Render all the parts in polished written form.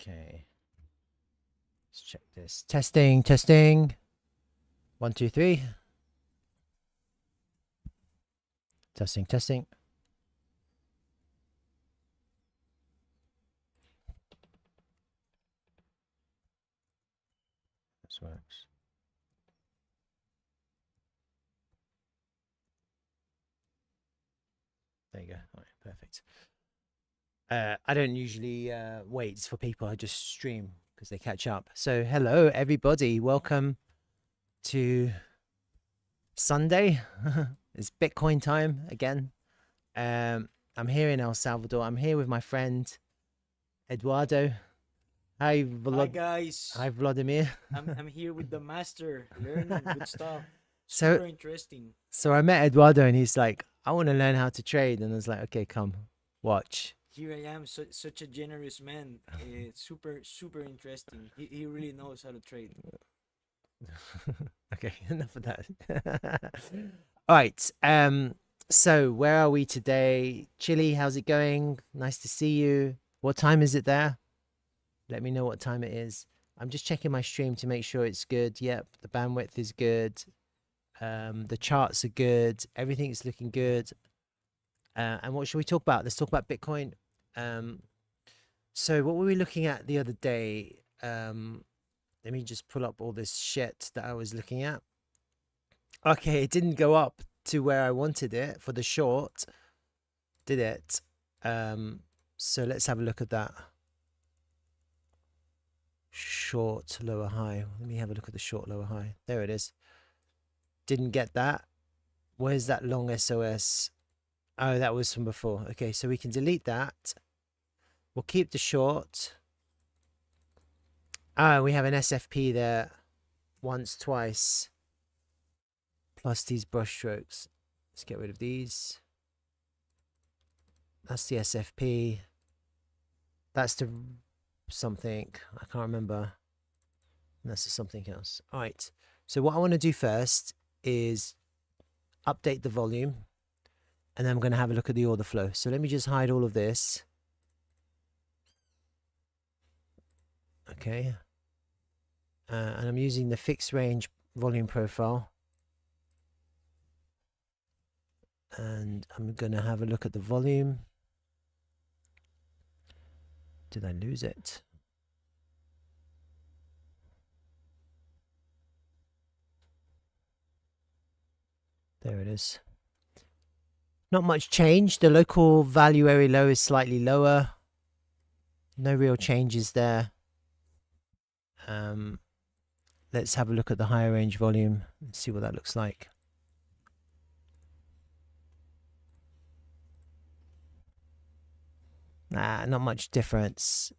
Okay. Let's check this. Testing, testing. 1, 2, 3. Testing, testing. This works. There you go. All right, perfect. I don't usually wait for people. I just stream because they catch up. So hello, everybody. Welcome to Sunday. It's Bitcoin time again. I'm here in El Salvador. I'm here with my friend Eduardo. Hi, Hi guys. Hi, Vladimir. I'm here with the master, learning good stuff. So- Super interesting. So I met Eduardo and he's like, I want to learn how to trade. And I was like, okay, come watch. Here I am, such a generous man. Super interesting. He really knows how to trade. Okay, enough of that. All right. So where are we today? Chile, how's it going? Nice to see you. What time is it there? Let me know what time it is. I'm just checking my stream to make sure it's good. Yep, the bandwidth is good. The charts are good. Everything's looking good. And what should we talk about? Let's talk about Bitcoin. So what were we looking at the other day? Let me just pull up all this shit that I was looking at. Okay, it didn't go up to where I wanted it for the short, did it? So let's have a look at that. Short, lower, high. Let me have a look at the short, lower, high. There it is. Didn't get that. Where's that long SOS? Oh, that was from before. Okay, so we can delete that. We'll keep the short. Ah, we have an SFP there. Once, twice. Plus these brush strokes. Let's get rid of these. That's the SFP. That's the something. I can't remember. That's the something else. All right. So what I want to do first is update the volume. And then I'm going to have a look at the order flow. So let me just hide all of this. Okay. And I'm using the fixed range volume profile. And I'm going to have a look at the volume. Did I lose it? There it is. Not much change. The local value area low is slightly lower. No real changes there. Let's have a look at the higher range volume and see what that looks like. Nah, not much difference.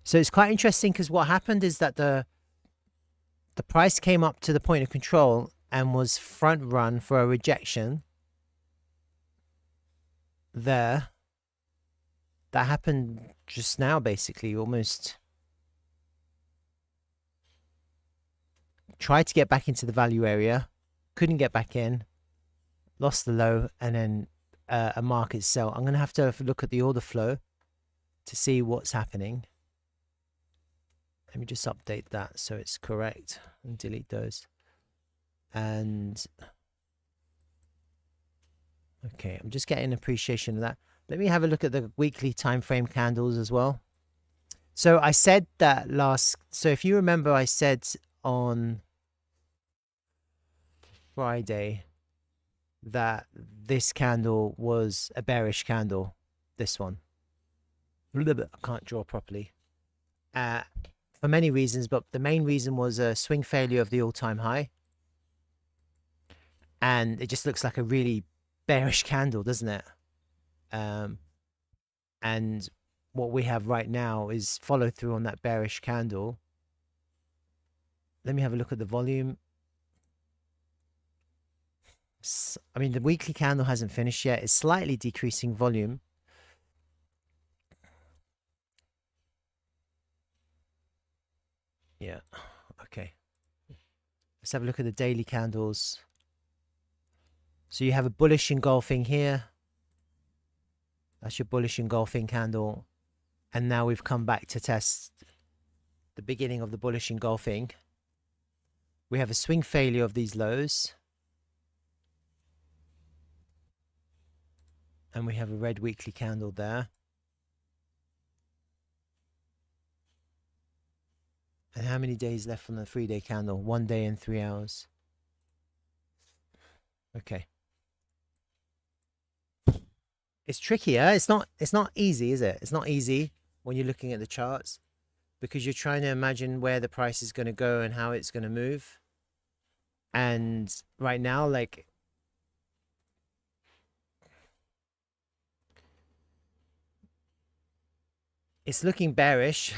So it's quite interesting because what happened is that the price came up to the point of control and was front run for a rejection there. That happened just now, basically, almost. Tried to get back into the value area, couldn't get back in, lost the low, and then a market sell. I'm going to have to look at the order flow to see what's happening. Let me just update that so it's correct and delete those. And okay, I'm just getting appreciation of that. Let me have a look at the weekly time frame candles as well. So I said that so if you remember, I said on Friday that this candle was a bearish candle. This one. I can't draw properly. For many reasons, but the main reason was a swing failure of the all-time high. And it just looks like a really bearish candle, doesn't it? And what we have right now is follow through on that bearish candle. Let me have a look at the volume. I mean, the weekly candle hasn't finished yet. It's slightly decreasing volume. Yeah, okay. Let's have a look at the daily candles. So you have a bullish engulfing here. That's your bullish engulfing candle. And now we've come back to test the beginning of the bullish engulfing. We have a swing failure of these lows. And we have a red weekly candle there. And how many days left on the 3-day candle? 1 day and 3 hours. Okay. It's trickier. It's not easy, is it? It's not easy when you're looking at the charts, because you're trying to imagine where the price is going to go and how it's going to move. And right now, like, it's looking bearish.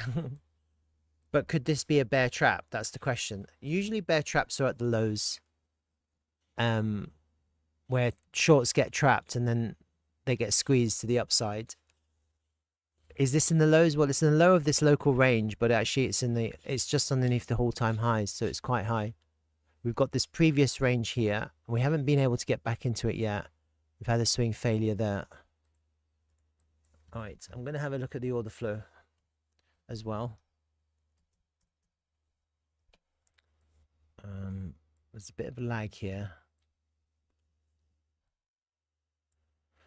But could this be a bear trap? That's the question. Usually bear traps are at the lows, where shorts get trapped and then they get squeezed to the upside. Is this in the lows? Well, it's in the low of this local range, but actually it's just underneath the all-time highs, so it's quite high. We've got this previous range here. We haven't been able to get back into it yet. We've had a swing failure there. All right, I'm going to have a look at the order flow as well. There's a bit of a lag here.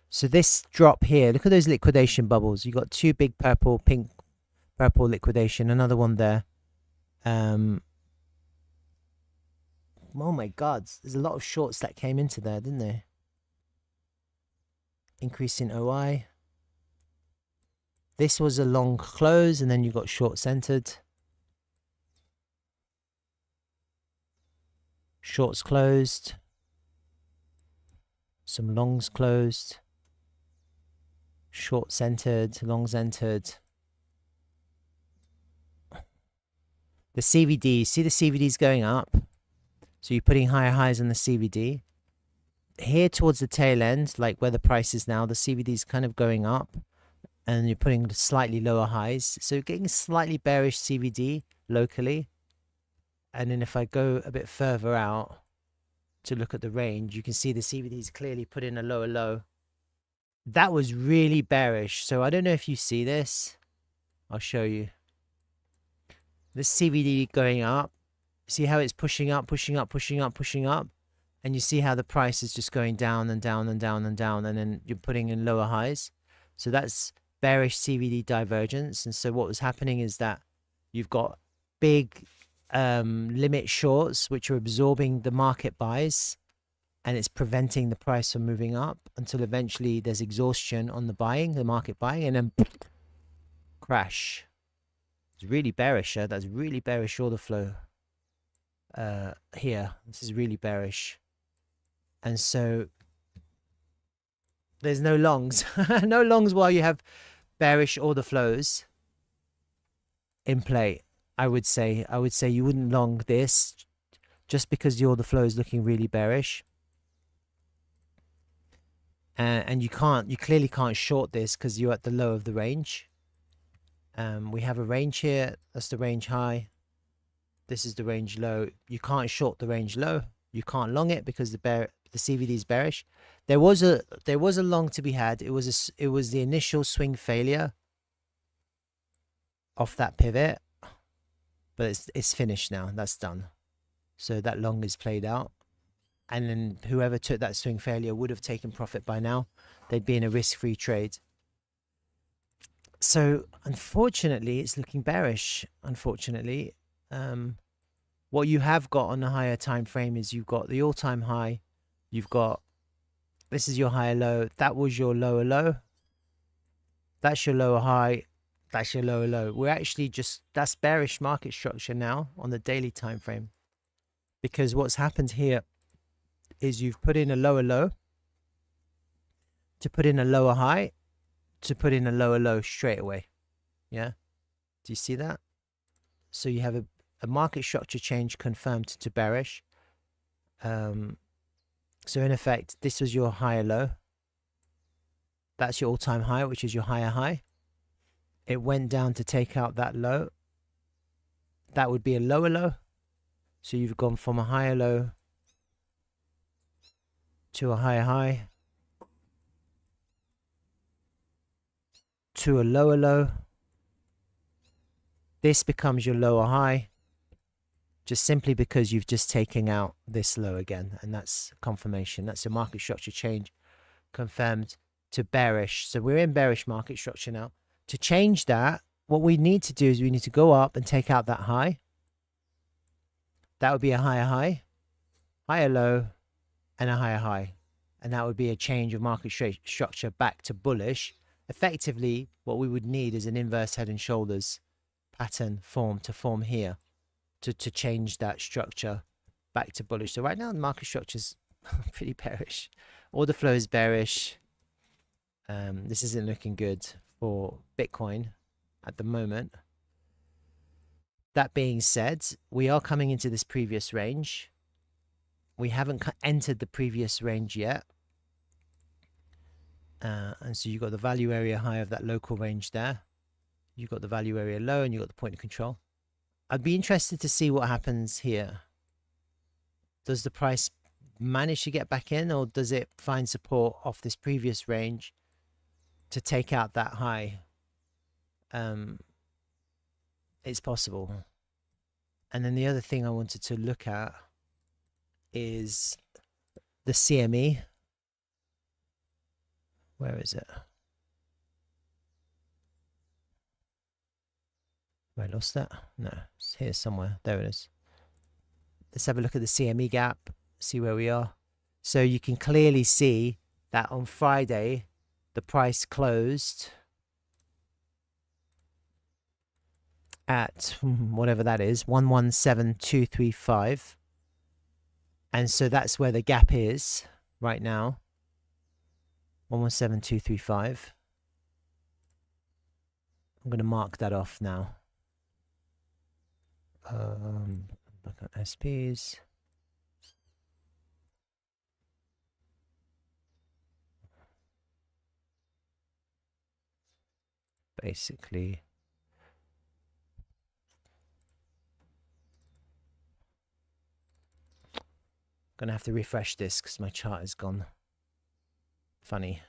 So this drop here, look at those liquidation bubbles. You got two big purple, pink, purple liquidation, another one there. Oh my God, there's a lot of shorts that came into there, didn't there? Increase in OI. This was a long close, and then you got short centered. Shorts closed. Some longs closed. Shorts entered, longs entered. The CVD, see the CVD's going up. So you're putting higher highs on the CVD. Here towards the tail end, like where the price is now, the CVD is kind of going up. And you're putting slightly lower highs. So you're getting slightly bearish CVD locally. And then if I go a bit further out to look at the range, you can see the CVD's clearly put in a lower low. That was really bearish. So I don't know if you see this. I'll show you. This CVD going up. See how it's pushing up, pushing up, pushing up, pushing up. And you see how the price is just going down and down and down and down. And then you're putting in lower highs. So that's bearish CVD divergence. And so what was happening is that you've got big limit shorts which are absorbing the market buys, and it's preventing the price from moving up until eventually there's exhaustion on the buying, the market buying, and then crash. It's really bearish. That's really bearish order flow here. This is really bearish. And so there's no longs. No longs while you have bearish order flows in play. I would say you wouldn't long this just because the order flow is looking really bearish. And you clearly can't short this because you're at the low of the range. We have a range here. That's the range high. This is the range low. You can't short the range low. You can't long it because the CVD is bearish. There was a long to be had. It was the initial swing failure off that pivot. But it's finished now. That's done. So that long is played out. And then whoever took that swing failure would have taken profit by now. They'd be in a risk-free trade. So unfortunately, it's looking bearish. Unfortunately, what you have got on a higher time frame is you've got the all-time high. You've got, this is your higher low. That was your lower low. That's your lower high. That's your lower low. We're actually that's bearish market structure now on the daily time frame, because what's happened here is you've put in a lower low to put in a lower high to put in a lower low straight away. Yeah, do you see that? So you have a market structure change confirmed to bearish. So in effect, this was your higher low. That's your all-time high, which is your higher high. It went down to take out that low. That would be a lower low. So you've gone from a higher low to a higher high. to a lower low. This becomes your lower high, just simply because you've just taken out this low again, and that's confirmation. That's a market structure change confirmed to bearish. So we're in bearish market structure now. To change that, what we need to do is we need to go up and take out that high. That would be a higher high, higher low, and a higher high. And that would be a change of market structure back to bullish. Effectively, what we would need is an inverse head and shoulders pattern to form here to change that structure back to bullish. So right now the market structure is pretty bearish. Order flow is bearish. This isn't looking good for Bitcoin at the moment. That being said, we are coming into this previous range. We haven't entered the previous range yet. And so you've got the value area high of that local range there. You've got the value area low, and you've got the point of control. I'd be interested to see what happens here. Does the price manage to get back in, or does it find support off this previous range to take out that high? It's possible. And then the other thing I wanted to look at is the CME. Where is it? Have I lost that? No, it's here somewhere. There it is. Let's have a look at the CME gap, see where we are. So you can clearly see that on Friday, the price closed at whatever that is, 117235. And so that's where the gap is right now, 117235. I'm going to mark that off now. Look at SPs. Basically, gonna have to refresh this because my chart has gone funny.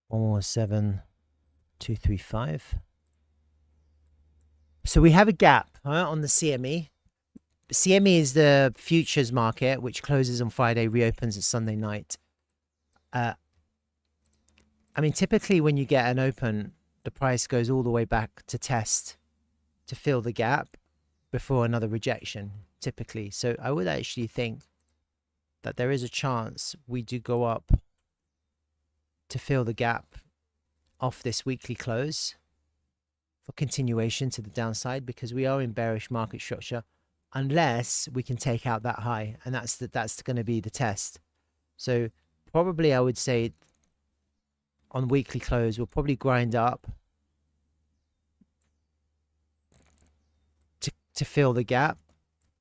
One more 7235. So we have a gap on the CME. CME is the futures market, which closes on Friday, reopens on Sunday night. I mean, typically when you get an open, the price goes all the way back to test to fill the gap before another rejection, typically. So I would actually think that there is a chance we do go up to fill the gap off this weekly close for continuation to the downside, because we are in bearish market structure unless we can take out that high, and that's going to be the test. So probably I would say on weekly close we'll probably grind up to fill the gap.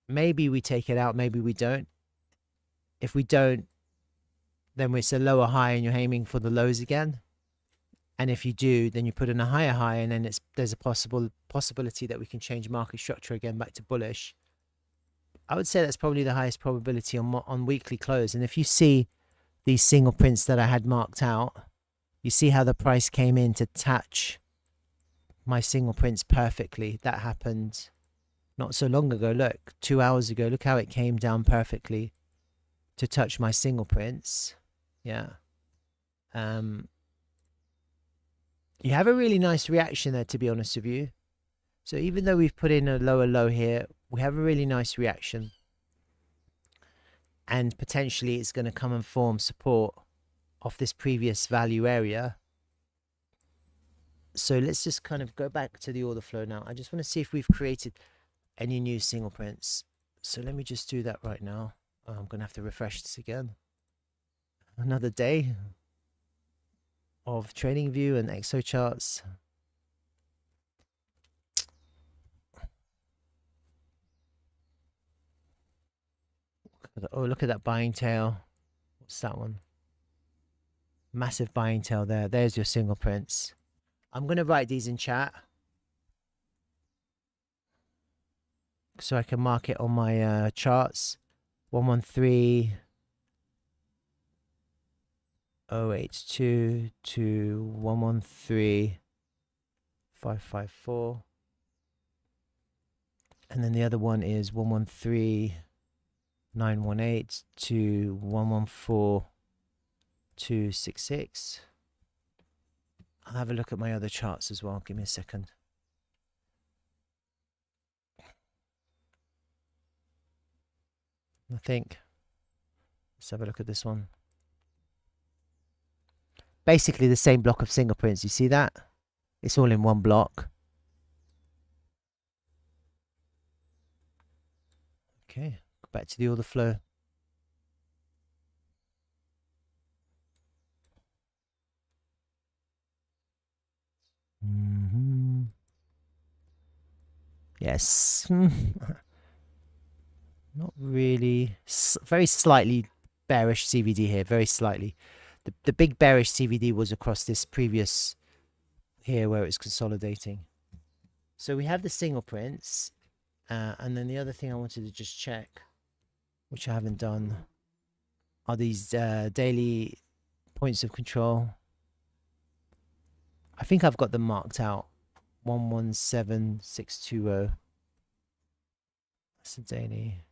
Maybe we take it out, maybe we don't. If we don't, then it's a lower high and you're aiming for the lows again. And if you do, then you put in a higher high, and then there's a possibility that we can change market structure again back to bullish. I would say that's probably the highest probability on weekly close. And if you see these single prints that I had marked out, you see how the price came in to touch my single prints perfectly. That happened not so long ago. Look, 2 hours ago, look how it came down perfectly to touch my single prints. Yeah. You have a really nice reaction there, to be honest with you. So even though we've put in a lower low here, we have a really nice reaction. And potentially it's going to come and form support off this previous value area. So let's just kind of go back to the order flow now. I just want to see if we've created any new single prints. So let me just do that right now. I'm going to have to refresh this again. Another day of trading view and exo charts. Oh, look at that buying tail. What's that one? Massive buying tail there. There's your single prints. I'm going to write these in chat so I can mark it on my charts. 113.082 to 113.554. And then the other one is 113.918 to 114.266. I'll have a look at my other charts as well. Give me a second. I think. Let's have a look at this one. Basically the same block of fingerprints. You see that? It's all in one block. Okay, back to the order flow. Yes. Not really. Very slightly bearish CVD here. Very slightly. The big bearish CVD was across this previous here where it's consolidating. So we have the single prints. And then the other thing I wanted to just check, which I haven't done, are these daily points of control. I think I've got them marked out. 117620. That's the daily.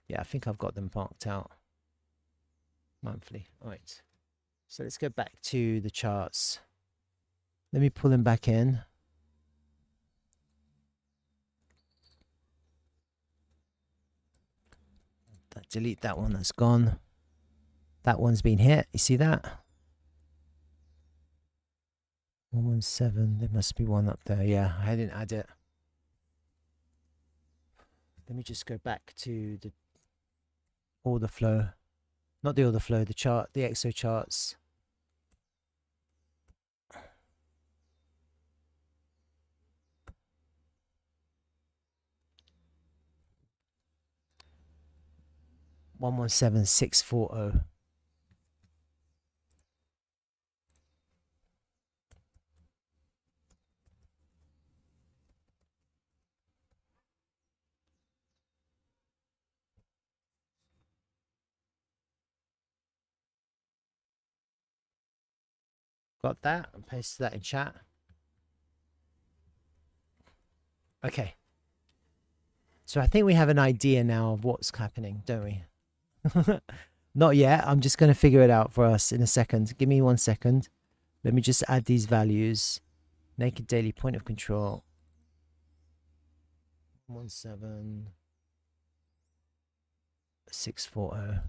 Yeah, I think I've got them marked out. Monthly. All right. So let's go back to the charts. Let me pull them back in. Delete that one, that's gone. That one's been hit. You see that? 117. There must be one up there. Yeah, I didn't add it. Let me just go back to the order flow. Not the order flow, the chart, the XO charts. One 17640. Got that? And paste that in chat. Okay. So I think we have an idea now of what's happening, don't we? Not yet. I'm just going to figure it out for us in a second. Give me 1 second. Let me just add these values. Naked daily point of control. 17640.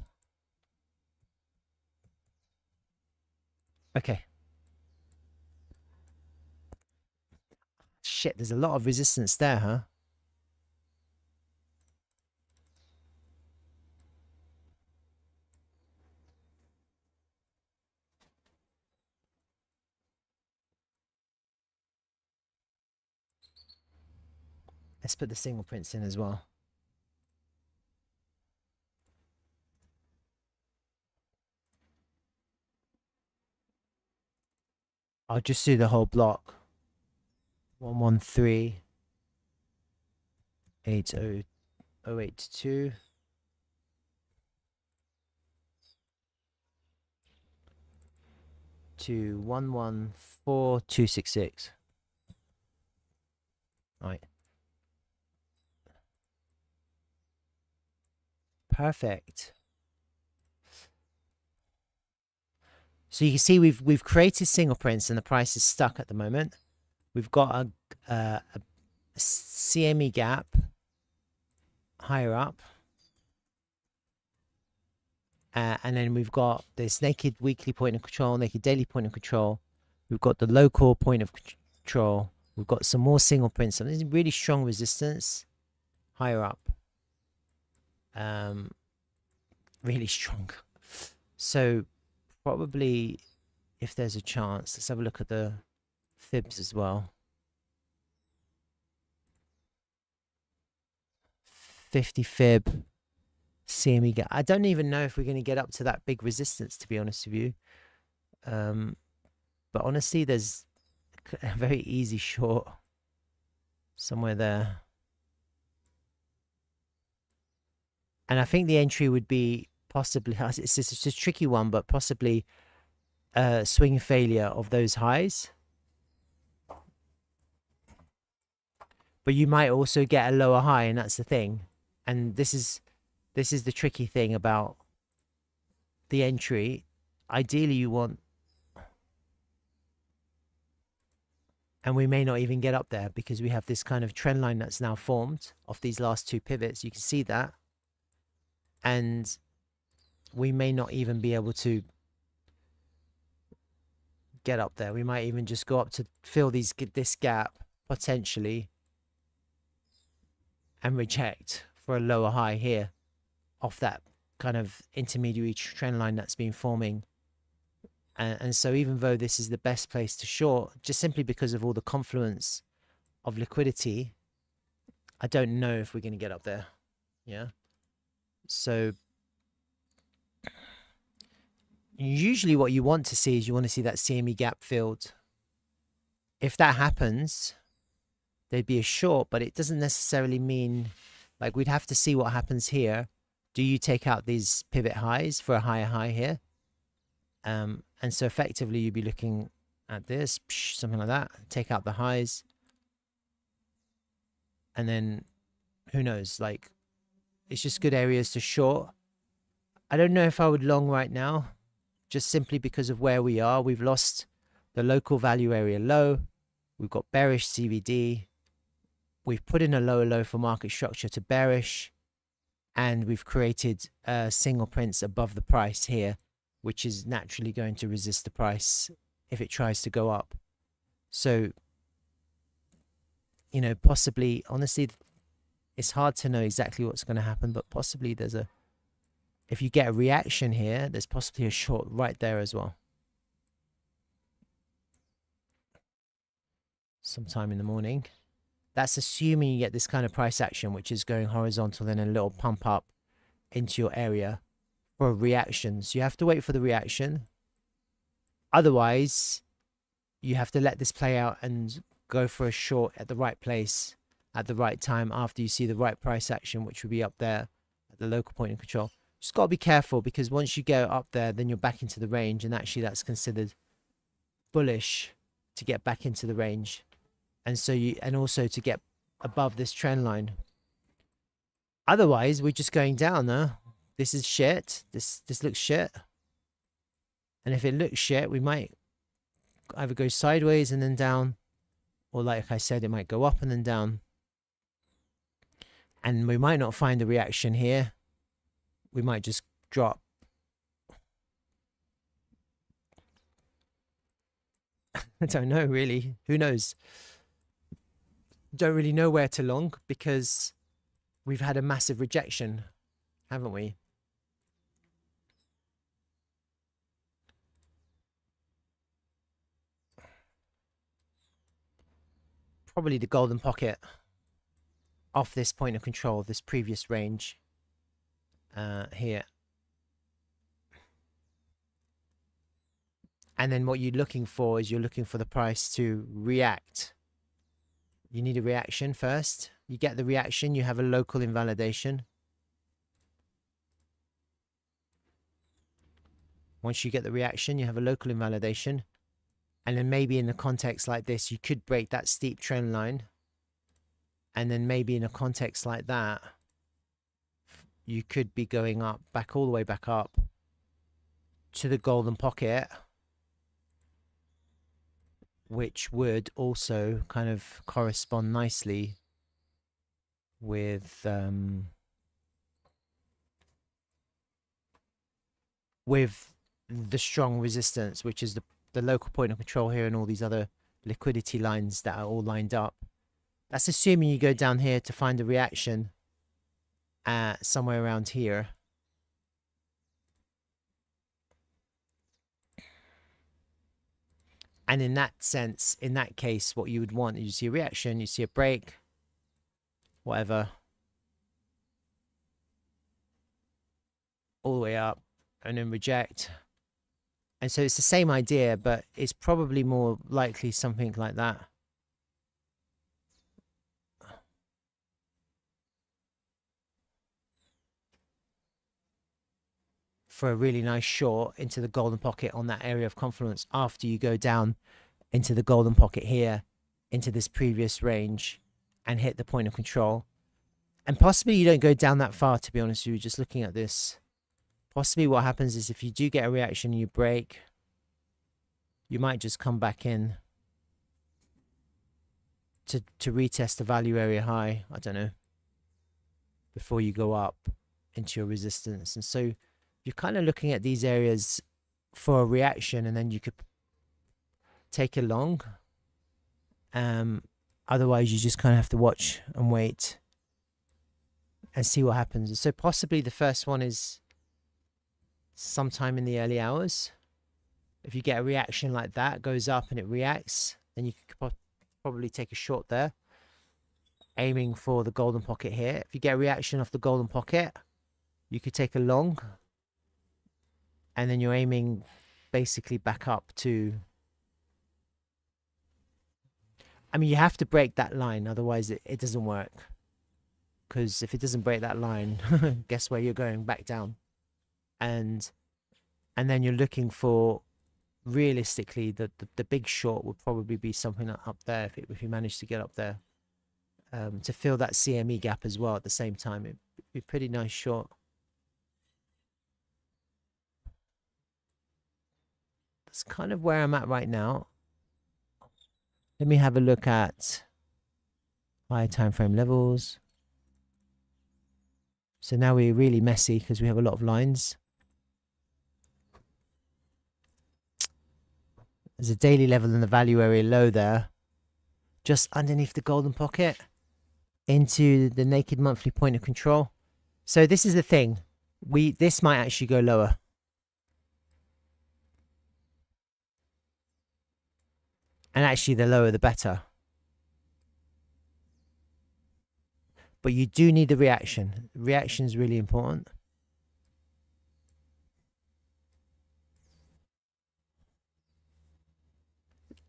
Okay. Shit, there's a lot of resistance there, huh? Let's put the single prints in as well. I'll just do the whole block. 113.80082 to 114266. Right. Perfect. So you can see we've created single prints and the price is stuck at the moment. We've got a CME gap higher up. And then we've got this naked weekly point of control, naked daily point of control. We've got the local point of control. We've got some more single prints. So there's really strong resistance higher up. Really strong. So probably if there's a chance, let's have a look at the fibs as well. 50 fib CME gap. I don't even know if we're going to get up to that big resistance, to be honest with you. But honestly, there's a very easy short somewhere there. And I think the entry would be possibly, it's a tricky one, but possibly a swing failure of those highs. But you might also get a lower high, and that's the thing. And this is the tricky thing about the entry. Ideally, you want, and we may not even get up there because we have this kind of trend line that's now formed off these last two pivots. You can see that. And we may not even be able to get up there. We might even just go up to fill this gap potentially and reject for a lower high here off that kind of intermediary trend line that's been forming. And so even though this is the best place to short, just simply because of all the confluence of liquidity, I don't know if we're going to get up there. Yeah. So usually what you want to see is you want to see that CME gap filled. If that happens, there'd be a short, but it doesn't necessarily mean, like, we'd have to see what happens here. Do you take out these pivot highs for a higher high here? And so effectively you'd be looking at this, something like that, take out the highs. And then who knows, like, it's just good areas to short. I don't know if I would long right now, just simply because of where we are. We've lost the local value area low. We've got bearish CVD. We've put in a lower low for market structure to bearish. And we've created single prints above the price here, which is naturally going to resist the price if it tries to go up. So, you know, possibly, honestly, it's hard to know exactly what's going to happen, but possibly there's a, if you get a reaction here, there's possibly a short right there as well. Sometime in the morning. That's assuming you get this kind of price action, which is going horizontal, then a little pump up into your area for reactions. You have to wait for the reaction. Otherwise, you have to let this play out and go for a short at the right place at the right time after you see the right price action, which would be up there at the local point of control. Just got to be careful, because once you go up there, then you're back into the range, and actually that's considered bullish to get back into the range. And so you, and also to get above this trend line. Otherwise, we're just going down there. This is shit. This looks shit. And if it looks shit, we might either go sideways and then down, or like I said, it might go up and then down. And we might not find a reaction here. We might just drop. I don't know, really. Who knows? Don't really know where to long, because we've had a massive rejection, haven't we? Probably the golden pocket off this point of control, this previous range here. And then what you're looking for is you're looking for the price to react. You need a reaction first. You get the reaction, you have a local invalidation. Once you get the reaction, you have a local invalidation. And then maybe in a context like this, you could break that steep trend line. And then maybe in a context like that, you could be going up, back all the way back up to the golden pocket, which would also kind of correspond nicely with the strong resistance, which is the local point of control here, and all these other liquidity lines that are all lined up. That's assuming you go down here to find a reaction at somewhere around here. And in that sense, in that case, what you would want is you see a reaction, you see a break, whatever, all the way up, and then reject, And so it's the same idea, but it's probably more likely something like that. For a really nice short into the golden pocket on that area of confluence after you go down into the golden pocket here, into this previous range, and hit the point of control. And possibly you don't go down that far, to be honest with you, just looking at this. Possibly what happens is if you do get a reaction and you break, you might just come back in to retest the value area high, I don't know, before you go up into your resistance. And so you're kind of looking at these areas for a reaction, and then you could take a long. Otherwise, you just kind of have to watch and wait and see what happens. So possibly the first one is sometime in the early hours. If you get a reaction like that, goes up and it reacts, then you could probably take a short there, aiming for the golden pocket here. If you get a reaction off the golden pocket, you could take a long, and then you're aiming basically back up to, I mean, you have to break that line, otherwise it doesn't work. Because if it doesn't break that line, guess where you're going? Back down. And then you're looking for, realistically, the big short would probably be something up there if you manage to get up there, to fill that CME gap as well at the same time. It'd be a pretty nice short. That's kind of where I'm at right now. Let me have a look at higher time frame levels. So now we're really messy because we have a lot of lines. There's a daily level in the value area low there, just underneath the golden pocket, into the naked monthly point of control. So this is the thing. This might actually go lower. And actually, the lower the better. But you do need the reaction. Reaction is really important.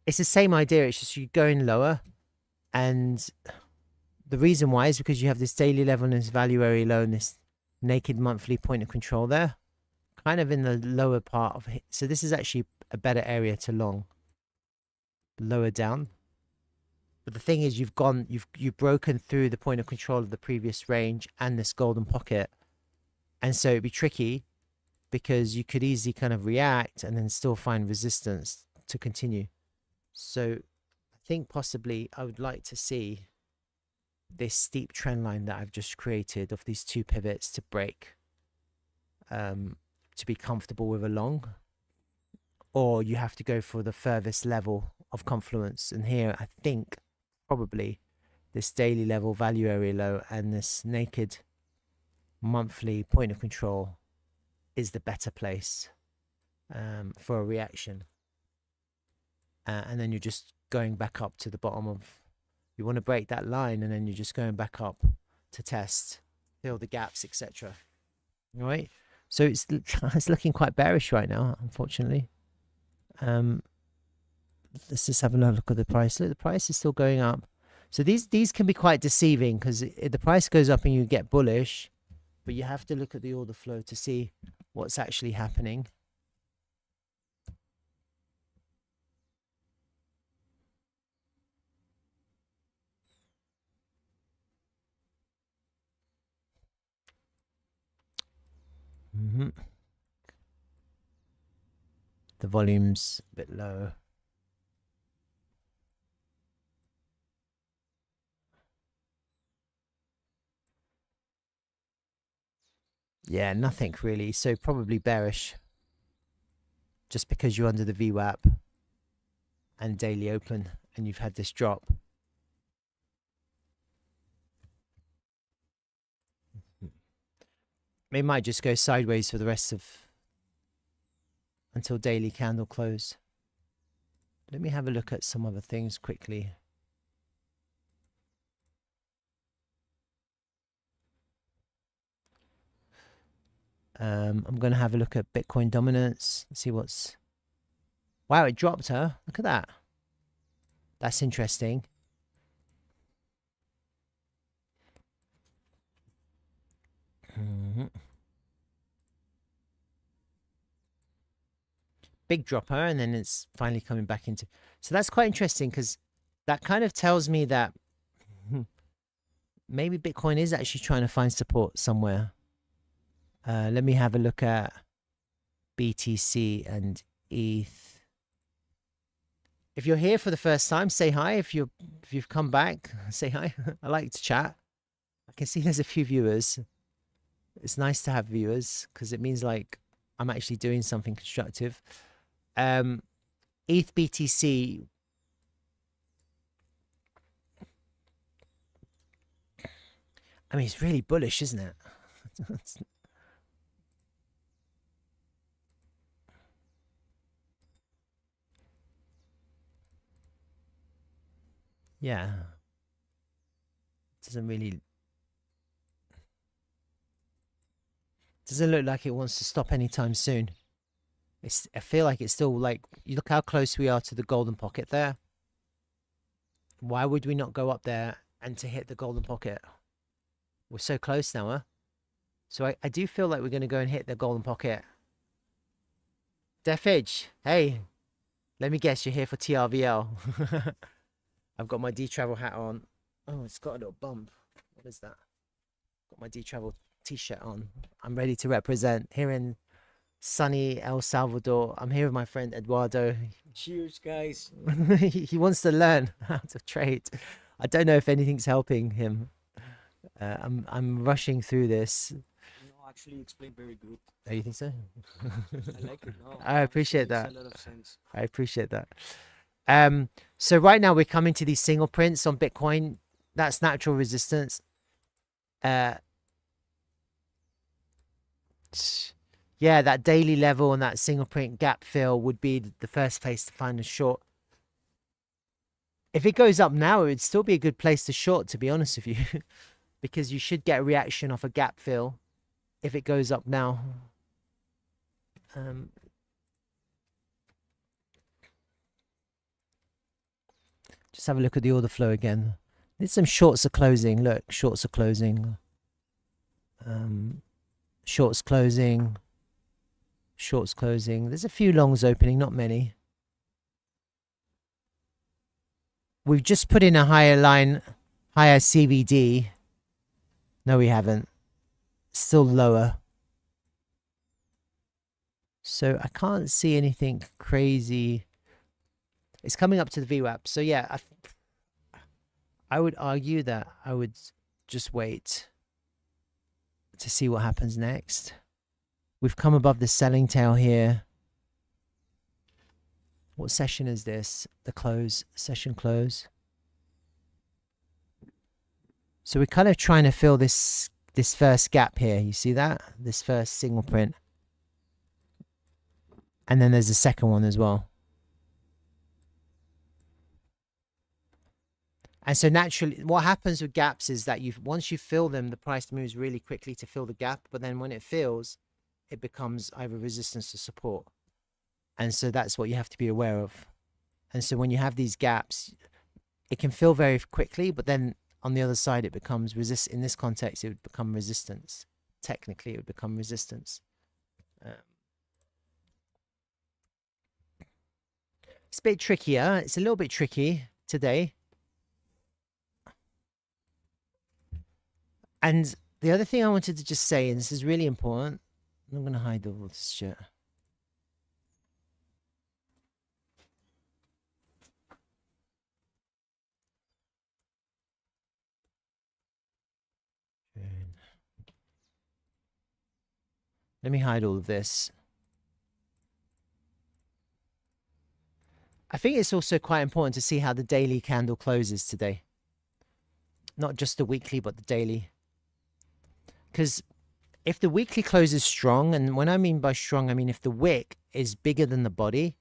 It's the same idea. It's just you're going lower. And the reason why is because you have this daily level and this value area low and this naked monthly point of control there, kind of in the lower part of it. So this is actually a better area to long. Lower down. But the thing is, you've broken through the point of control of the previous range and this golden pocket. And so it'd be tricky because you could easily kind of react and then still find resistance to continue. So I think possibly I would like to see this steep trend line that I've just created of these two pivots to break, to be comfortable with a long. Or you have to go for the furthest level of confluence. And here, I think probably this daily level value area low and this naked monthly point of control is the better place for a reaction. And then you're just going back up to the bottom of, you want to break that line, and then you're just going back up to test, fill the gaps, etc. All right. So it's looking quite bearish right now, unfortunately. Let's just have a look at the price. Look, the price is still going up. So these can be quite deceiving because the price goes up and you get bullish, but you have to look at the order flow to see what's actually happening. The volume's a bit low. Yeah, nothing really. So probably bearish. Just because you're under the VWAP and daily open and you've had this drop. It might just go sideways for the rest of, until daily candle close. Let me have a look at some other things quickly. I'm going to have a look at Bitcoin dominance, see what's Wow, it dropped her. Look at that. That's interesting. Big dropper, and then it's finally coming back into. So that's quite interesting because that kind of tells me that maybe Bitcoin is actually trying to find support somewhere. Let me have a look at BTC and ETH. If you're here for the first time, say hi. If you've come back, say hi. I like to chat. I can see there's a few viewers. It's nice to have viewers because it means like I'm actually doing something constructive. ETH BTC. I mean, it's really bullish, isn't it? Yeah. Doesn't look like it wants to stop anytime soon. I feel like it's still like, you look how close we are to the golden pocket there. Why would we not go up there and to hit the golden pocket? We're so close now, huh? So I do feel like we're going to go and hit the golden pocket. Def Edge, hey, let me guess, you're here for TRVL. I've got my D-Travel hat on. Oh, it's got a little bump. What is that? Got my D-Travel t-shirt on. I'm ready to represent here in sunny El Salvador. I'm here with my friend Eduardo. Cheers, guys. He wants to learn how to trade. I don't know if anything's helping him. I'm rushing through this. No, actually, you explained very good. Oh, you think so? I like it. No, I appreciate that. Makes a lot of sense. I appreciate that. So right now we're coming to these single prints on Bitcoin. That's natural resistance. Yeah, that daily level and that single print gap fill would be the first place to find a short. If it goes up now, it would still be a good place to short, to be honest with you, because you should get a reaction off a gap fill if it goes up now. Just have a look at the order flow again. There's some shorts are closing. Look, shorts are closing. Shorts closing. Shorts closing. There's a few longs opening, not many. We've just put in a higher line, higher CVD. No, we haven't. Still lower. So I can't see anything crazy. It's coming up to the VWAP. So yeah, I would argue that I would just wait to see what happens next. We've come above the selling tail here. What session is this? The close, session close. So we're kind of trying to fill this first gap here. You see that? This first single print. And then there's a second one as well. And so naturally, what happens with gaps is that once you fill them, the price moves really quickly to fill the gap. But then when it fills, it becomes either resistance or support. And so that's what you have to be aware of. And so when you have these gaps, it can fill very quickly, but then on the other side, it becomes in this context, it would become resistance. Technically, it would become resistance. It's a bit trickier. It's a little bit tricky today. And the other thing I wanted to just say, and this is really important, I'm going to hide all this shit. Let me hide all of this. I think it's also quite important to see how the daily candle closes today. Not just the weekly, but the daily. Because if the weekly closes strong, and when I mean by strong, I mean if the wick is bigger than the body,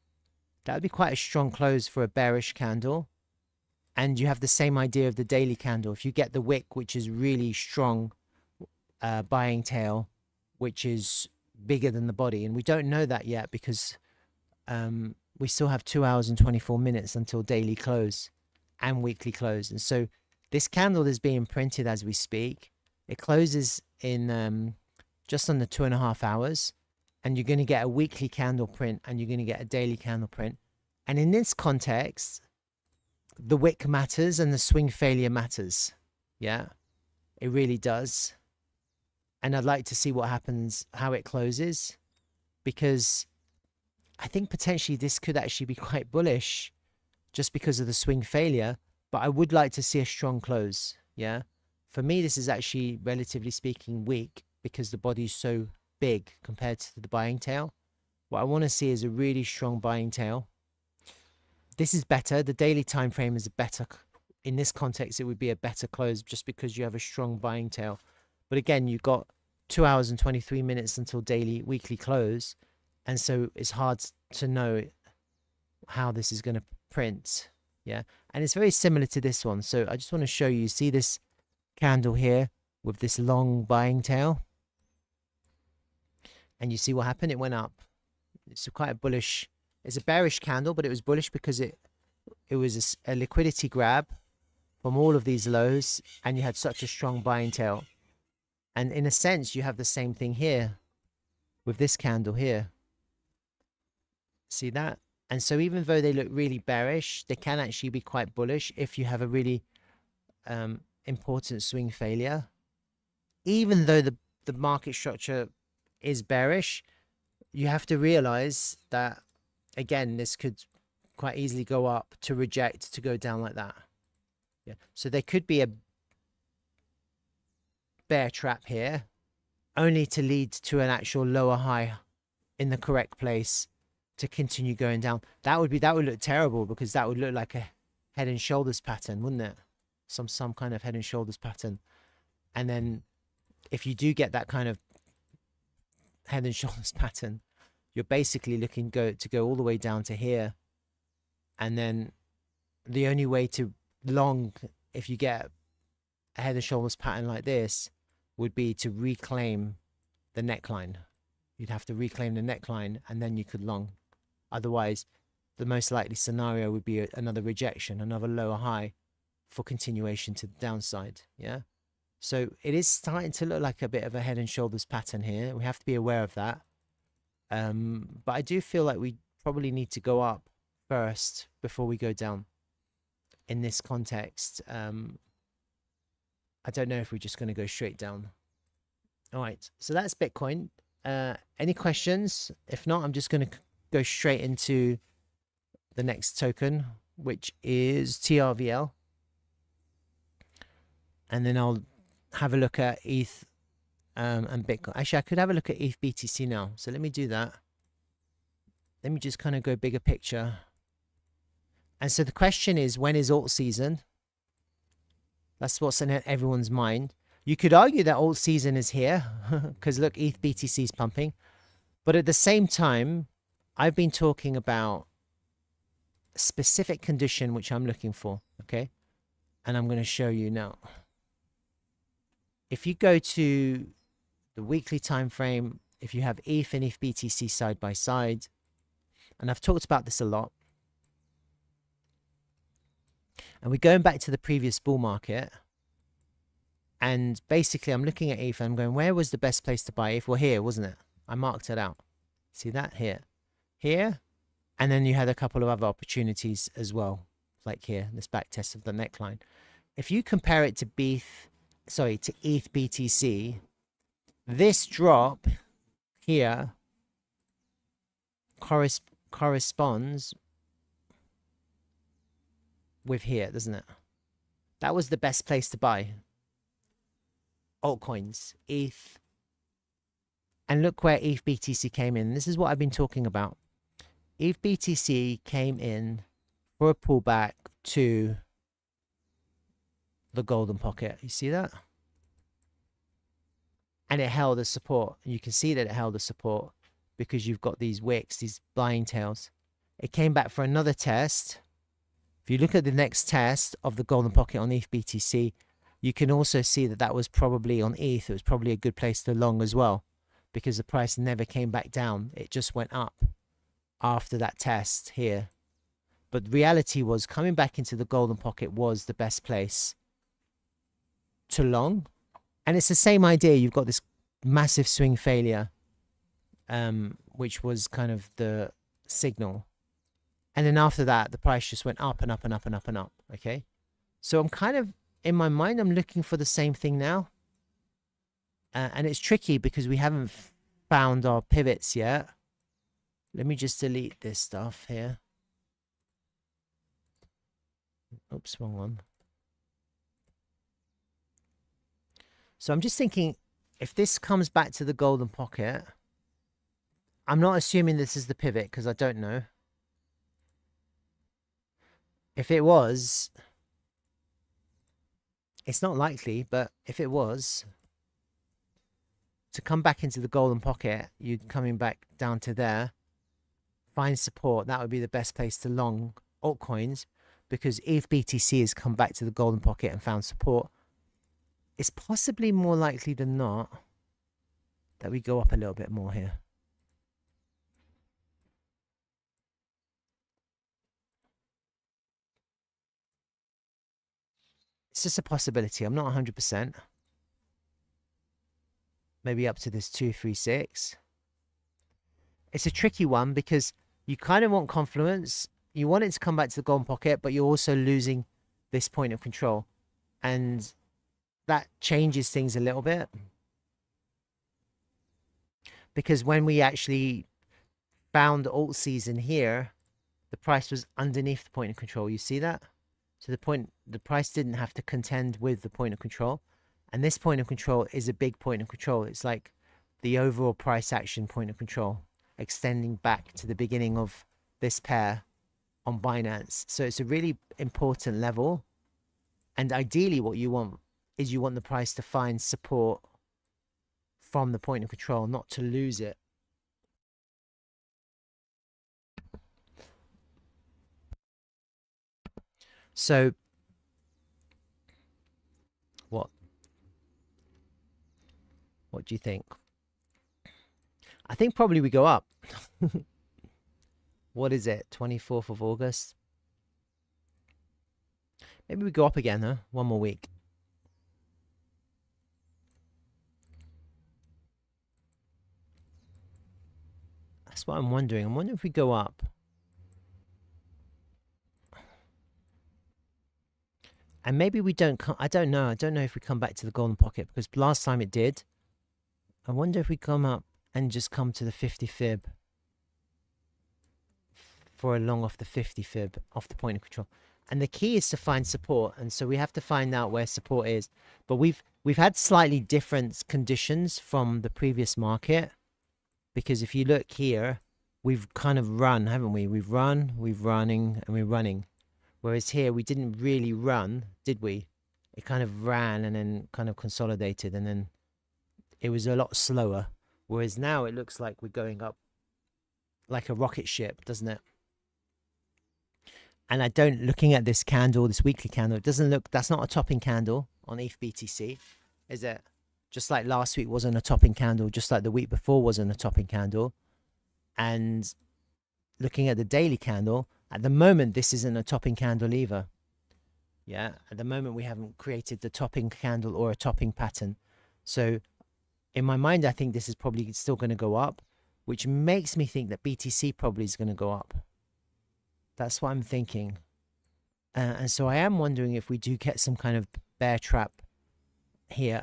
that would be quite a strong close for a bearish candle. And you have the same idea of the daily candle. If you get the wick, which is really strong, buying tail, which is bigger than the body, and we don't know that yet because we still have 2 hours and 24 minutes until daily close and weekly close. And so this candle is being printed as we speak. It closes in just under 2.5 hours, and you're going to get a weekly candle print and you're going to get a daily candle print. And in this context, the wick matters and the swing failure matters. Yeah, it really does. And I'd like to see what happens, how it closes, because I think potentially this could actually be quite bullish just because of the swing failure, but I would like to see a strong close. Yeah, for me, this is actually, relatively speaking, weak because the body is so big compared to the buying tail. What I want to see is a really strong buying tail. This is better. The daily time frame is a better, in this context, it would be a better close just because you have a strong buying tail. But again, you've got 2 hours and 23 minutes until weekly close. And so it's hard to know how this is going to print. Yeah. And it's very similar to this one. So I just want to show you, see this candle here with this long buying tail? And you see what happened? It went up. It's quite a bullish, it's a bearish candle, but it was bullish because it was a liquidity grab from all of these lows, and you had such a strong buying tail. And in a sense, you have the same thing here with this candle here. See that? And so even though they look really bearish, they can actually be quite bullish if you have a really important swing failure. Even though the market structure is bearish, you have to realize that, again, this could quite easily go up to reject, to go down like that. Yeah. So there could be a bear trap here, only to lead to an actual lower high in the correct place to continue going down. That would look terrible, because that would look like a head and shoulders pattern, wouldn't it? Some kind of head and shoulders pattern. And then if you do get that kind of head and shoulders pattern, you're basically looking to go all the way down to here. And then the only way to long, if you get a head and shoulders pattern like this, would be to reclaim the neckline. You'd have to reclaim the neckline, and then you could long. Otherwise, the most likely scenario would be another rejection, another lower high for continuation to the downside. Yeah. So it is starting to look like a bit of a head and shoulders pattern here. We have to be aware of that. But I do feel like we probably need to go up first before we go down in this context. I don't know if we're just going to go straight down. All right. So that's Bitcoin. Any questions? If not, I'm just going to go straight into the next token, which is TRVL. And then I'll have a look at ETH and Bitcoin. Actually, I could have a look at ETH BTC now. So let me do that. Let me just kind of go bigger picture. And so the question is, when is alt season? That's what's in everyone's mind. You could argue that alt season is here because look, ETH BTC is pumping. But at the same time, I've been talking about a specific condition which I'm looking for. Okay. And I'm going to show you now. If you go to the weekly time frame, if you have ETH and ETH BTC side by side, and I've talked about this a lot, and we're going back to the previous bull market, and basically I'm looking at ETH and I'm going, where was the best place to buy ETH? Well, here, wasn't it? I marked it out. See that? Here, and then you had a couple of other opportunities as well, like here, this back test of the neckline. If you compare it to ETH BTC, this drop here corresponds with here, doesn't it? That was the best place to buy altcoins, ETH. And look where ETH BTC came in. This is what I've been talking about. ETH BTC came in for a pullback to the golden pocket. You see that? And it held a support. You can see that it held a support because you've got these wicks, these buying tails. It came back for another test. If you look at the next test of the golden pocket on ETH BTC, you can also see that that was probably on ETH. It was probably a good place to long as well, because the price never came back down. It just went up. after that test here. But reality was coming back into the golden pocket was the best place to long. And it's the same idea. You've got this massive swing failure, which was kind of the signal. And then after that, the price just went up and up and up and up and up. Okay. So I'm kind of, in my mind, I'm looking for the same thing now. And it's tricky because we haven't found our pivots yet. Let me just delete this stuff here. Oops, wrong one. So I'm just thinking, if this comes back to the golden pocket, I'm not assuming this is the pivot because I don't know. If it was, it's not likely, but if it was, to come back into the golden pocket, you'd coming back down to there, find support, that would be the best place to long altcoins, because if BTC has come back to the golden pocket and found support, it's possibly more likely than not that we go up a little bit more here. It's just a possibility. I'm not 100%. Maybe up to this 236. It's a tricky one because you kind of want confluence. You want it to come back to the golden pocket, but you're also losing this point of control. And that changes things a little bit. Because when we actually found alt season here, the price was underneath the point of control. You see that? So the price didn't have to contend with the point of control. And this point of control is a big point of control. It's like the overall price action point of control, extending back to the beginning of this pair on Binance. So it's a really important level. And ideally what you want is you want the price to find support from the point of control, not to lose it. So what do you think? I think probably we go up. What is it? 24th of August? Maybe we go up again, huh? One more week. That's what I'm wondering. I'm wondering if we go up. And maybe we don't come, I don't know. I don't know if we come back to the golden pocket because last time it did. I wonder if we come up and just come to the 50 fib for a long off the 50 fib, off the point of control. And the key is to find support. And so we have to find out where support is. But we've had slightly different conditions from the previous market. Because if you look here, we've kind of run, haven't we? We've run, we've running, and we're running. Whereas here, we didn't really run, did we? It kind of ran and then kind of consolidated. And then it was a lot slower. Whereas now it looks like we're going up like a rocket ship, doesn't it? And I don't, looking at this candle, this weekly candle, it doesn't look, that's not a topping candle on ETH BTC, is it? Just like last week wasn't a topping candle, just like the week before wasn't a topping candle. And looking at the daily candle, at the moment, this isn't a topping candle either. Yeah, at the moment, we haven't created the topping candle or a topping pattern. So in my mind, I think this is probably still going to go up, which makes me think that BTC probably is going to go up. That's what I'm thinking. And so I am wondering if we do get some kind of bear trap here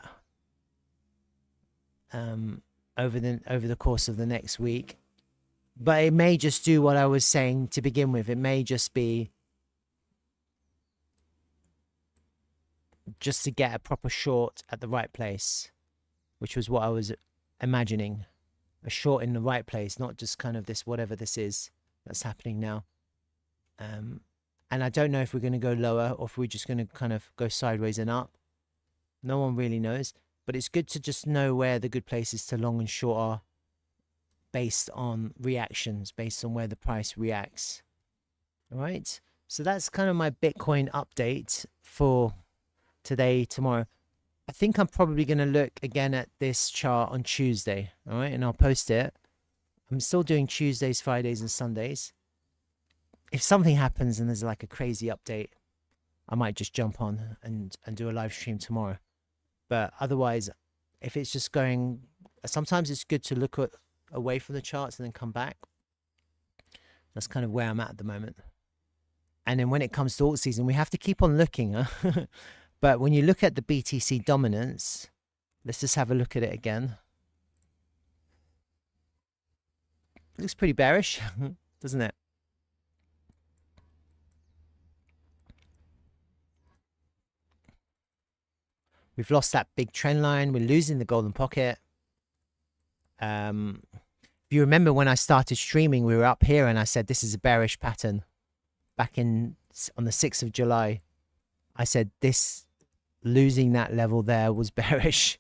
over the course of the next week. But it may just do what I was saying to begin with. It may just be just to get a proper short at the right place, which was what I was imagining. A short in the right place, not just kind of this, whatever this is that's happening now. And I don't know if we're going to go lower or if we're just going to kind of go sideways and up. No one really knows. But it's good to just know where the good places to long and short are based on reactions, based on where the price reacts. All right. So that's kind of my Bitcoin update for today, tomorrow. I think I'm probably going to look again at this chart on Tuesday. All right. And I'll post it. I'm still doing Tuesdays, Fridays, and Sundays. If something happens and there's like a crazy update, I might just jump on and do a live stream tomorrow. But otherwise, if it's just going, sometimes it's good to look away from the charts and then come back. That's kind of where I'm at the moment. And then when it comes to alt season, we have to keep on looking. Huh? But when you look at the BTC dominance, let's just have a look at it again. It looks pretty bearish, doesn't it? We've lost that big trend line. We're losing the golden pocket. If you remember when I started streaming, we were up here and I said this is a bearish pattern. Back on the 6th of July, I said this losing that level there was bearish.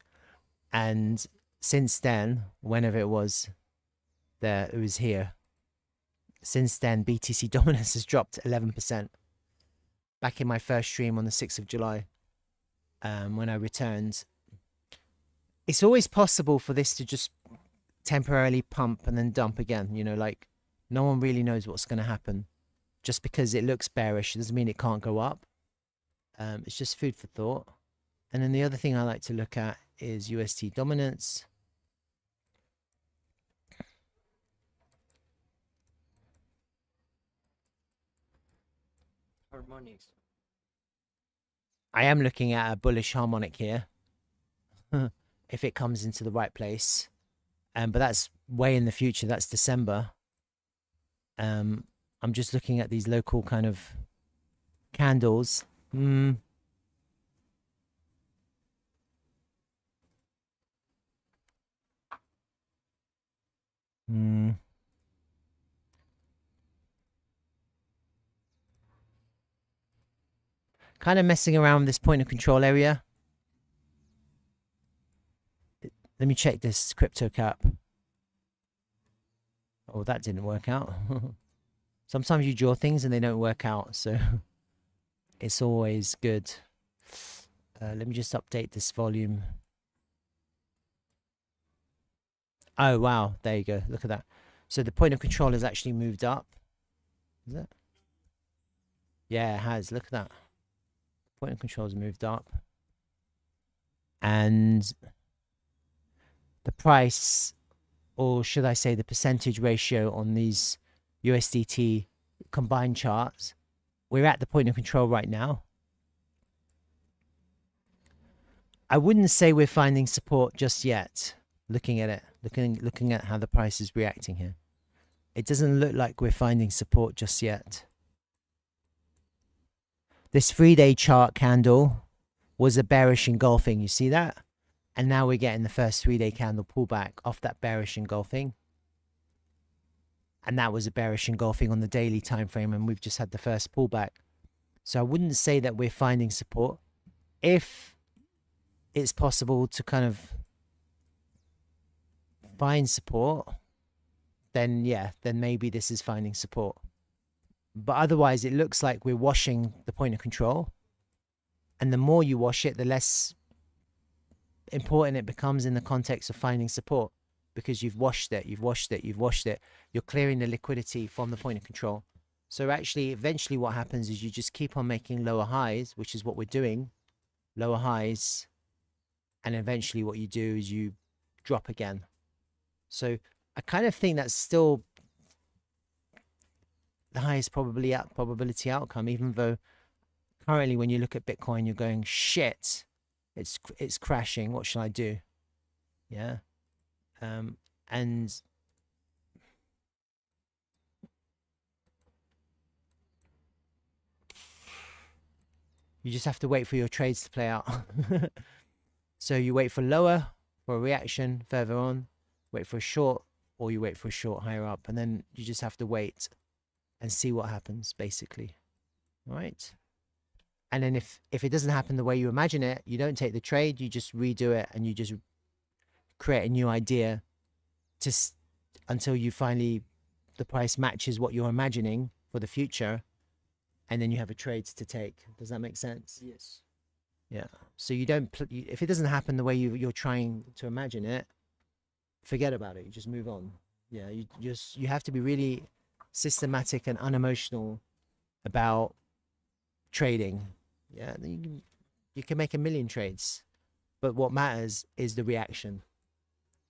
And since then, whenever it was there, it was here. Since then, BTC dominance has dropped 11%. Back in my first stream on the 6th of July, when I returned, it's always possible for this to just temporarily pump and then dump again. You know, like no one really knows what's going to happen. Just because it looks bearish doesn't mean it can't go up. It's just food for thought. And then the other thing I like to look at is USD dominance. Harmonics. I am looking at a bullish harmonic here. If it comes into the right place. But that's way in the future. That's December. I'm just looking at these local kind of candles. Kind of messing around with this point of control area. Let me check this crypto cap. Oh, that didn't work out. Sometimes you draw things and they don't work out, so it's always good. Let me just update this volume. Oh, wow. There you go. Look at that. So the point of control has actually moved up. Is it? Yeah, it has. Look at that. Point of control has moved up. And the price, or should I say the percentage ratio on these USDT combined charts, we're at the point of control right now. I wouldn't say we're finding support just yet. Looking at it, looking at how the price is reacting here, it doesn't look like we're finding support just yet. This 3-day chart candle was a bearish engulfing. You see that? And now we're getting the first 3-day candle pullback off that bearish engulfing. And that was a bearish engulfing on the daily time frame, and we've just had the first pullback. So I wouldn't say that we're finding support. If it's possible to kind of find support, then yeah, then maybe this is finding support. But otherwise, it looks like we're washing the point of control. And the more you wash it, the less important it becomes in the context of finding support, because you've washed it, you've washed it, you've washed it. You're clearing the liquidity from the point of control. So actually, eventually what happens is you just keep on making lower highs, which is what we're doing, lower highs. And eventually what you do is you drop again. So I kind of think that's still the highest probability outcome, even though currently when you look at Bitcoin, you're going, shit, it's crashing. What shall I do? Yeah. And you just have to wait for your trades to play out. So you wait for lower, for a reaction further on, wait for a short, or you wait for a short higher up, and then you just have to wait and see what happens, basically. All right. And then if it doesn't happen the way you imagine it, you don't take the trade, you just redo it, and you just create a new idea until you finally, the price matches what you're imagining for the future, and then you have a trade to take. Does that make sense? Yes. Yeah. So you don't, if it doesn't happen the way you're trying to imagine it, forget about it. You just move on. Yeah, you have to be really systematic and unemotional about trading. Yeah, you can make a million trades, but what matters is the reaction.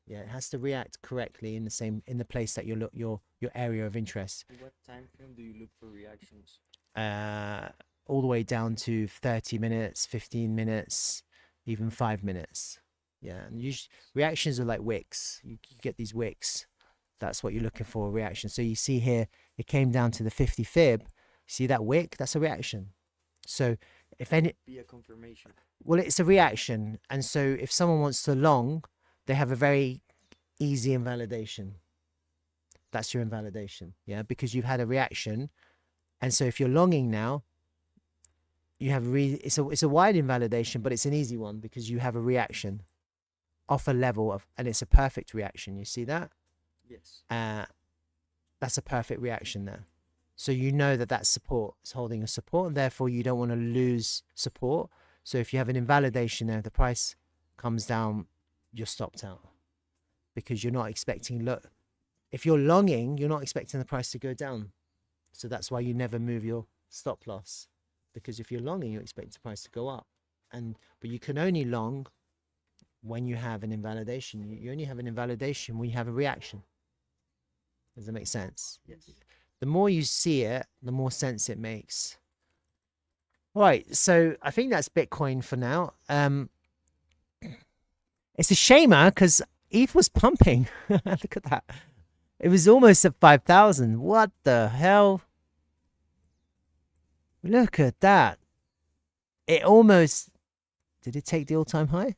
Yeah, it has to react correctly in the place that your area of interest. What time frame do you look for reactions? Uh, all the way down to 30 minutes, 15 minutes, even 5 minutes. Yeah, and reactions are like wicks. You get these wicks. That's what you're looking for, a reaction. So you see here, it came down to the 50 fib. See that wick? That's a reaction. So if any, Be a confirmation. well, it's a reaction. And so if someone wants to long, they have a very easy invalidation. That's your invalidation, yeah, because you've had a reaction. And so if you're longing now, you have it's a wide invalidation, but it's an easy one because you have a reaction off a level of, and it's a perfect reaction. You see that? Yes. That's a perfect reaction there. So you know that that support is holding a support, and therefore you don't want to lose support. So if you have an invalidation there, the price comes down, you're stopped out because you're not expecting, look, if you're longing, you're not expecting the price to go down. So that's why you never move your stop loss, because if you're longing, you expect the price to go up. But you can only long when you have an invalidation. You only have an invalidation when you have a reaction. Does that make sense? Yes. The more you see it, the more sense it makes. All right, so I think that's Bitcoin for now. It's a shame, because ETH was pumping. Look at that. It was almost at 5,000. What the hell? Look at that. It almost... Did it take the all-time high?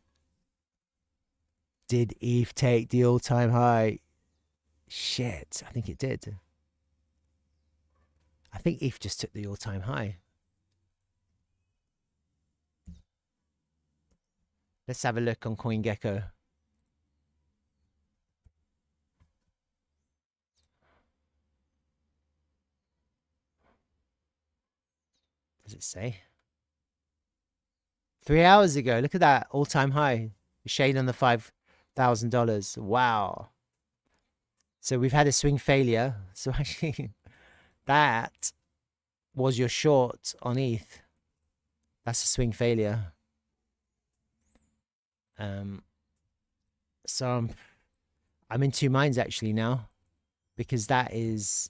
Did ETH take the all-time high? Shit, I think it did. I think ETH just took the all-time high. Let's have a look on CoinGecko. Does it say? 3 hours ago, look at that all-time high. Shade on the $5,000. Wow. So we've had a swing failure. So actually, that was your short on ETH. That's a swing failure. So I'm in two minds actually now, because that is...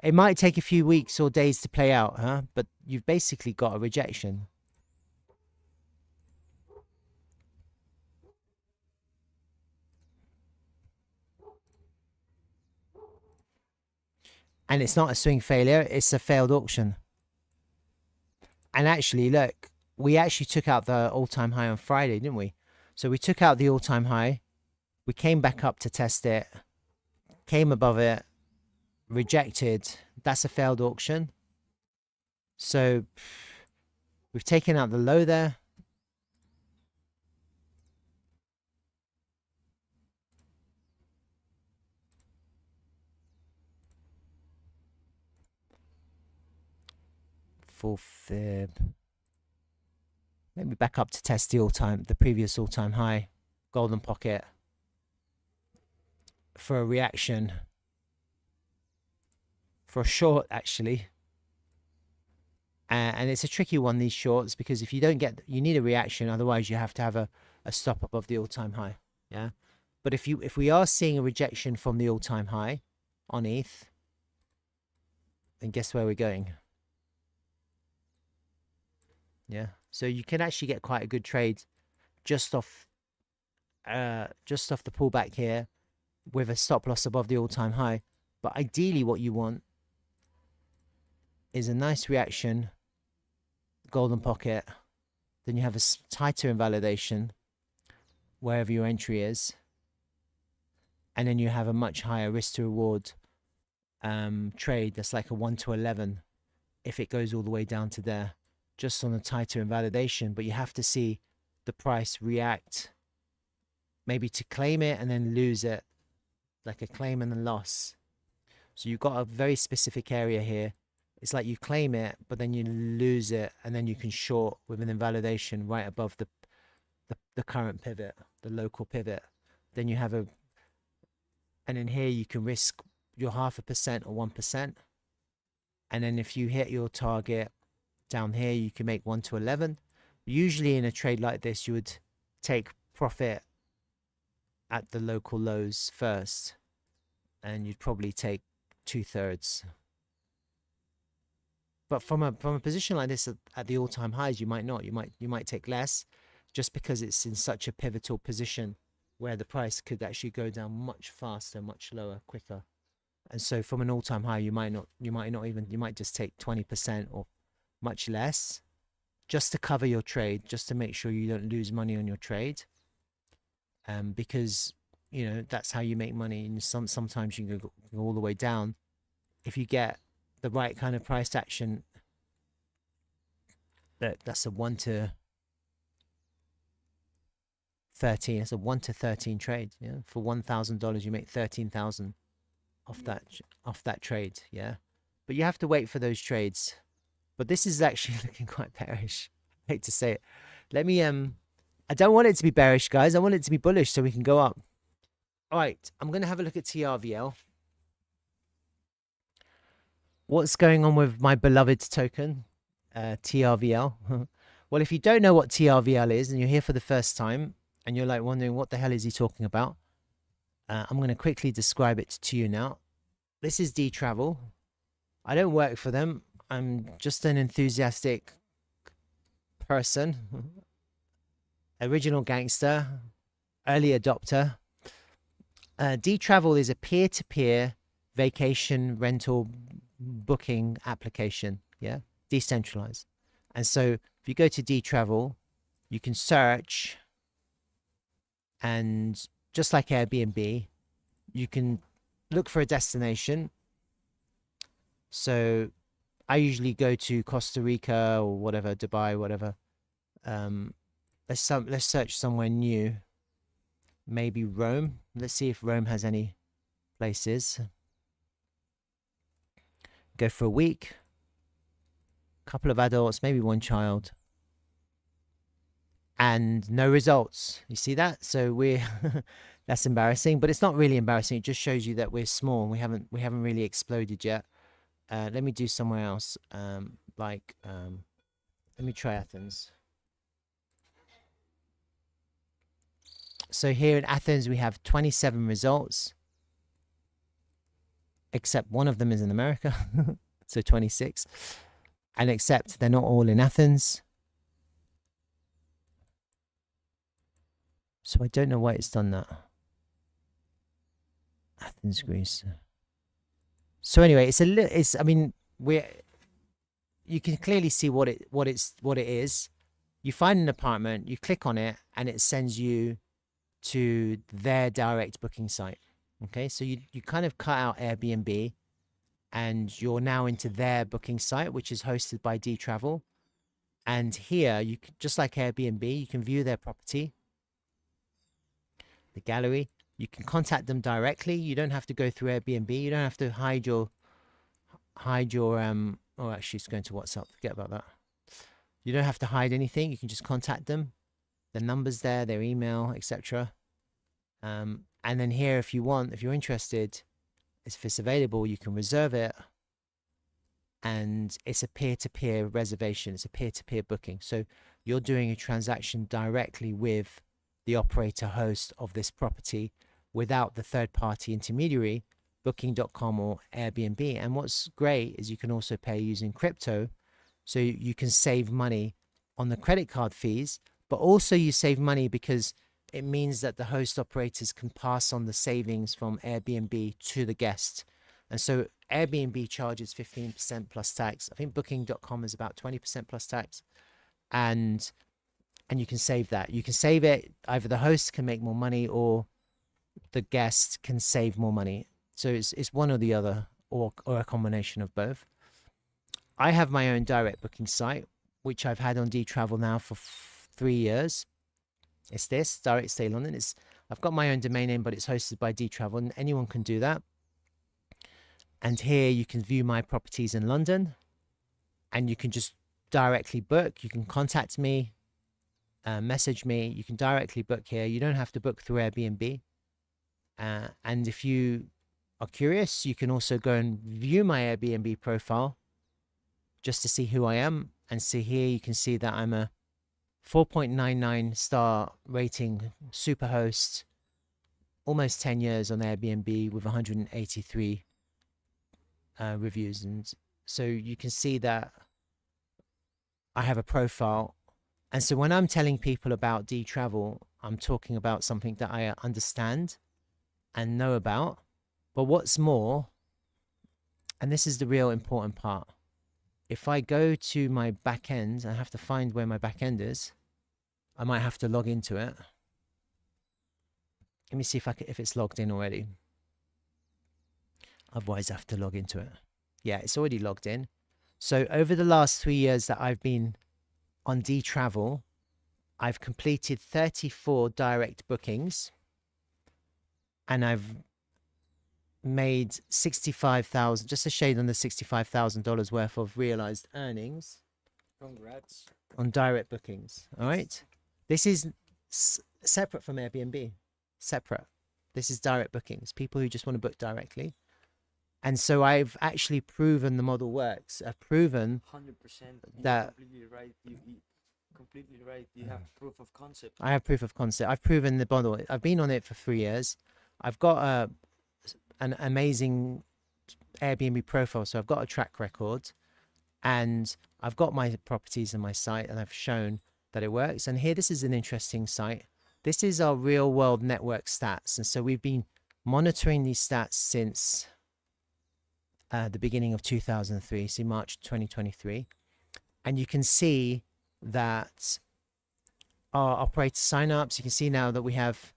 It might take a few weeks or days to play out, huh? But you've basically got a rejection. And it's not a swing failure, it's a failed auction. And actually, look, we actually took out the all-time high on Friday, didn't we? So we took out the all-time high. We came back up to test it, came above it, rejected. That's a failed auction. So we've taken out the low there. Full fib. Maybe back up to test the previous all-time high. Golden pocket for a reaction. For a short, actually. And it's a tricky one, these shorts, because if you don't get, you need a reaction, otherwise you have to have a stop above the all-time high. Yeah. But if we are seeing a rejection from the all-time high on ETH, then guess where we're going? Yeah. So you can actually get quite a good trade just off the pullback here with a stop loss above the all-time high. But ideally what you want is a nice reaction, golden pocket, then you have a tighter invalidation wherever your entry is, and then you have a much higher risk to reward trade that's like a 1 to 11 if it goes all the way down to there, just on a tighter invalidation. But you have to see the price react, maybe to claim it and then lose it, like a claim and a loss. So you've got a very specific area here. It's like you claim it, but then you lose it, and then you can short with an invalidation right above the current pivot, the local pivot. Then you have And then here you can risk your 0.5% or 1%. And then if you hit your target down here, you can make 1 to 11. Usually in a trade like this, you would take profit at the local lows first, and you'd probably take 2/3. But from a position like this at the all-time highs, you might not. You might take less, just because it's in such a pivotal position where the price could actually go down much faster, much lower, quicker. And so from an all-time high, you might just take 20% or much less, just to cover your trade, just to make sure you don't lose money on your trade. Because that's how you make money. And sometimes you can go all the way down if you get the right kind of price action. That's a 1 to 13. It's a 1 to 13 trade. Yeah, for $1,000 you make 13,000 off that trade. Yeah, but you have to wait for those trades. But this is actually looking quite bearish. I hate to say it. Let me I don't want it to be bearish, guys. I want it to be bullish so we can go up. All right, I'm going to have a look at TRVL. What's going on with my beloved token, TRVL? Well, if you don't know what TRVL is and you're here for the first time and you're like wondering what the hell is he talking about, I'm going to quickly describe it to you now. This is D-Travel. I don't work for them. I'm just an enthusiastic person, original gangster, early adopter. D-Travel is a peer-to-peer vacation rental booking application, yeah, decentralized. And so if you go to D-Travel, you can search, and just like Airbnb, you can look for a destination. So I usually go to Costa Rica or whatever, Dubai, whatever. Let's search somewhere new. Maybe Rome. Let's see if Rome has any places. Go for a week. Couple of adults, maybe one child. And no results. You see that? So we're that's embarrassing, but it's not really embarrassing. It just shows you that we're small and we haven't really exploded yet. Let me do somewhere else. Let me try Athens. So here in Athens, we have 27 results, except one of them is in America. So 26. And except they're not all in Athens. So I don't know why it's done that. Athens, Greece. So anyway, you can clearly see what it is. You find an apartment, you click on it, and it sends you to their direct booking site. Okay, so you kind of cut out Airbnb, and you're now into their booking site, which is hosted by D-Travel. And here, you can, just like Airbnb, you can view their property, the gallery. You can contact them directly. You don't have to go through Airbnb. You don't have to hide your oh, actually it's going to WhatsApp. Forget about that. You don't have to hide anything. You can just contact them. The number's there, their email, etc. And then here, if you're interested, if it's available, you can reserve it. And it's a peer-to-peer reservation. It's a peer-to-peer booking. So you're doing a transaction directly with the operator host of this property without the third-party intermediary, booking.com or Airbnb. And what's great is you can also pay using crypto. So you can save money on the credit card fees, but also you save money because it means that the host operators can pass on the savings from Airbnb to the guest. And so Airbnb charges 15% plus tax. I think booking.com is about 20% plus tax. And you can save that. You can save it. Either the host can make more money or the guest can save more money. So it's one or the other, or a combination of both. I have my own direct booking site, which I've had on D-Travel now for 3 years. It's this, Direct Stay London. I've got my own domain name, but it's hosted by D-Travel, and anyone can do that. And here you can view my properties in London, and you can just directly book. You can contact me, message me. You can directly book here. You don't have to book through Airbnb. And if you are curious, you can also go and view my Airbnb profile just to see who I am. And see here, you can see that I'm a 4.99 star rating super host, almost 10 years on Airbnb with 183 reviews. And so you can see that I have a profile. And so when I'm telling people about D-Travel, I'm talking about something that I understand and know about. But what's more, and this is the real important part, if I go to my back end, I have to find where my back end is. I might have to log into it. Let me see if it's logged in already. Otherwise, I have to log into it. Yeah, it's already logged in. So over the last 3 years that I've been on D-Travel, I've completed 34 direct bookings, and I've made 65,000, just a shade under $65,000 worth of realized earnings. Congrats. On direct bookings. All right. This is separate from Airbnb. Separate. This is direct bookings. People who just want to book directly. And so I've actually proven the model works. I've proven 100%. that Completely right. You completely right. You have proof of concept. I have proof of concept. I've proven the model. I've been on it for 3 years. I've got an amazing Airbnb profile. So I've got a track record, and I've got my properties on my site, and I've shown that it works. And here, this is an interesting site. This is our real world network stats. And so we've been monitoring these stats since the beginning of 2003, see March 2023. And you can see that our operator signups, you can see now that we have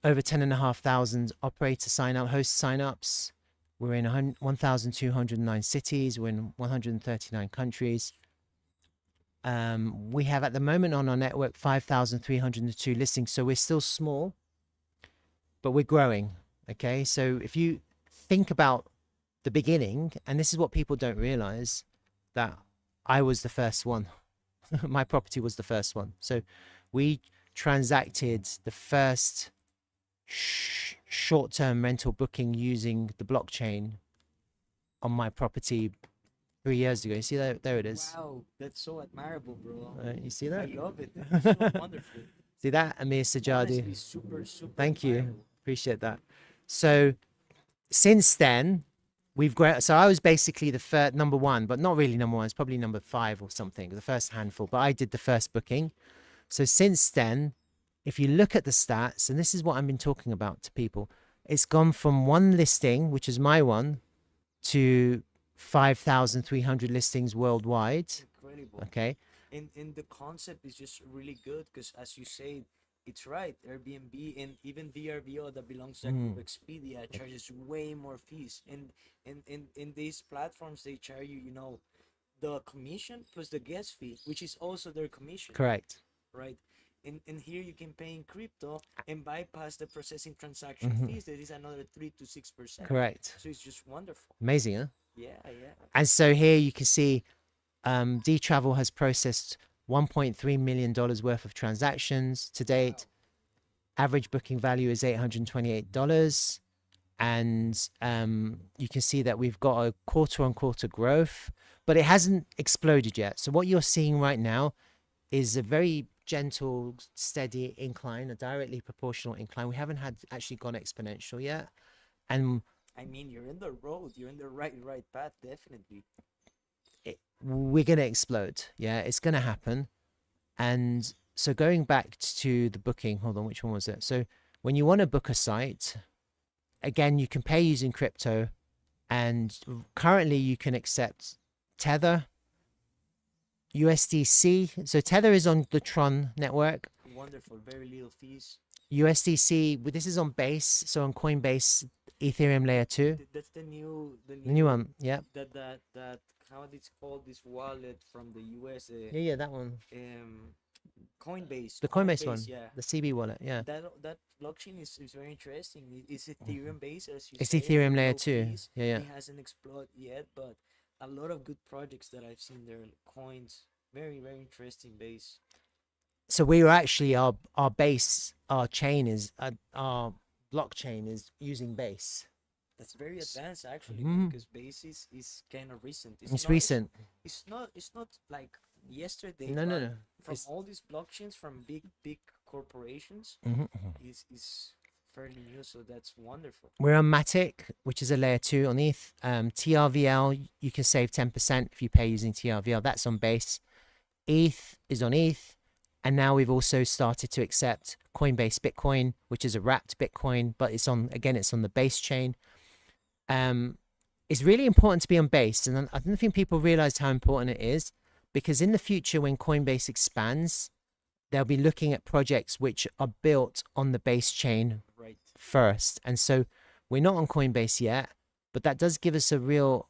over 10,500 operator host signups. We're in 1,209 cities. We're in 139 countries. We have at the moment on our network 5,302 listings. So we're still small, but we're growing. Okay. So if you think about the beginning, and this is what people don't realize, that I was the first one. My property was the first one. So we transacted the first short-term rental booking using the blockchain on my property 3 years ago. You see that? There it is. Wow, that's so admirable, bro. You see that? I love it. It's so wonderful. See that? Amir Sajadi. Honestly, super, super. Thank you. admirable. Appreciate that. So since then, we've grown. So I was basically the first number one, but not really number one. It's probably number 5 or something, the first handful. But I did the first booking. So since then, if you look at the stats, and this is what I've been talking about to people, it's gone from one listing, which is my one, to 5,300 listings worldwide. Incredible. Okay. And the concept is just really good because, as you say, it's right. Airbnb and even VRBO that belongs to Expedia charges way more fees. And in these platforms, they charge you, the commission plus the guest fee, which is also their commission. Correct. Right. And here you can pay in crypto and bypass the processing transaction fees. That is another 3 to 6%. Correct. So it's just wonderful. Amazing, huh? Yeah. And so here you can see D-Travel has processed $1.3 million worth of transactions to date. Wow. Average booking value is $828. And you can see that we've got a quarter-on-quarter growth, but it hasn't exploded yet. So what you're seeing right now is a very gentle, steady incline, a directly proportional incline. We haven't actually gone exponential yet. And I mean, you're in the road. You're in the right path, definitely. We're going to explode. Yeah, it's going to happen. And so going back to the booking, hold on, which one was it? So when you want to book a site, again, you can pay using crypto, and currently you can accept Tether, USDC. So Tether is on the Tron network. Wonderful, very little fees. USDC, this is on Base, so on Coinbase, Ethereum layer 2. That's the new one, yeah. That how it's called, this wallet from the US. Yeah, that one. Coinbase. The Coinbase one, yeah. The CB wallet, yeah. That blockchain is very interesting. It's Ethereum based, as you It's say. Ethereum layer 2. Fees. Yeah. It hasn't exploded yet, but a lot of good projects that I've seen there. Coins, very, very interesting base. So we were actually our base, our chain is our blockchain is using base. That's very advanced actually, man. Mm, Because basis is kind of recent. it's recent. It's not like yesterday, No, no, but no. from all these blockchains from big corporations Mhm. is fairly new. So that's wonderful. We're on Matic, which is a layer 2 on ETH. TRVL, you can save 10% if you pay using TRVL. That's on base. ETH is on ETH. And now we've also started to accept Coinbase Bitcoin, which is a wrapped Bitcoin, but it's on, again, it's on the base chain. It's really important to be on base. And I don't think people realize how important it is, because in the future, when Coinbase expands, they'll be looking at projects which are built on the base chain Right. first. And so we're not on Coinbase yet, but that does give us a real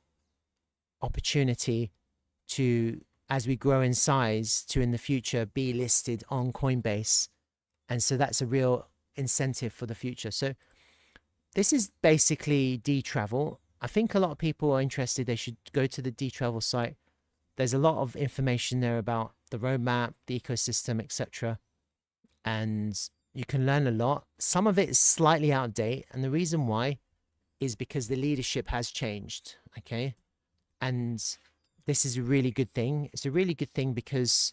opportunity to, as we grow in size, to in the future be listed on Coinbase. And so that's a real incentive for the future. So this is basically D-Travel. I think a lot of people are interested. They should go to the D-Travel site. There's a lot of information there about the roadmap, the ecosystem, etc. And you can learn a lot. Some of it is slightly out of date. And the reason why is because the leadership has changed. Okay. And this is a really good thing. It's a really good thing because,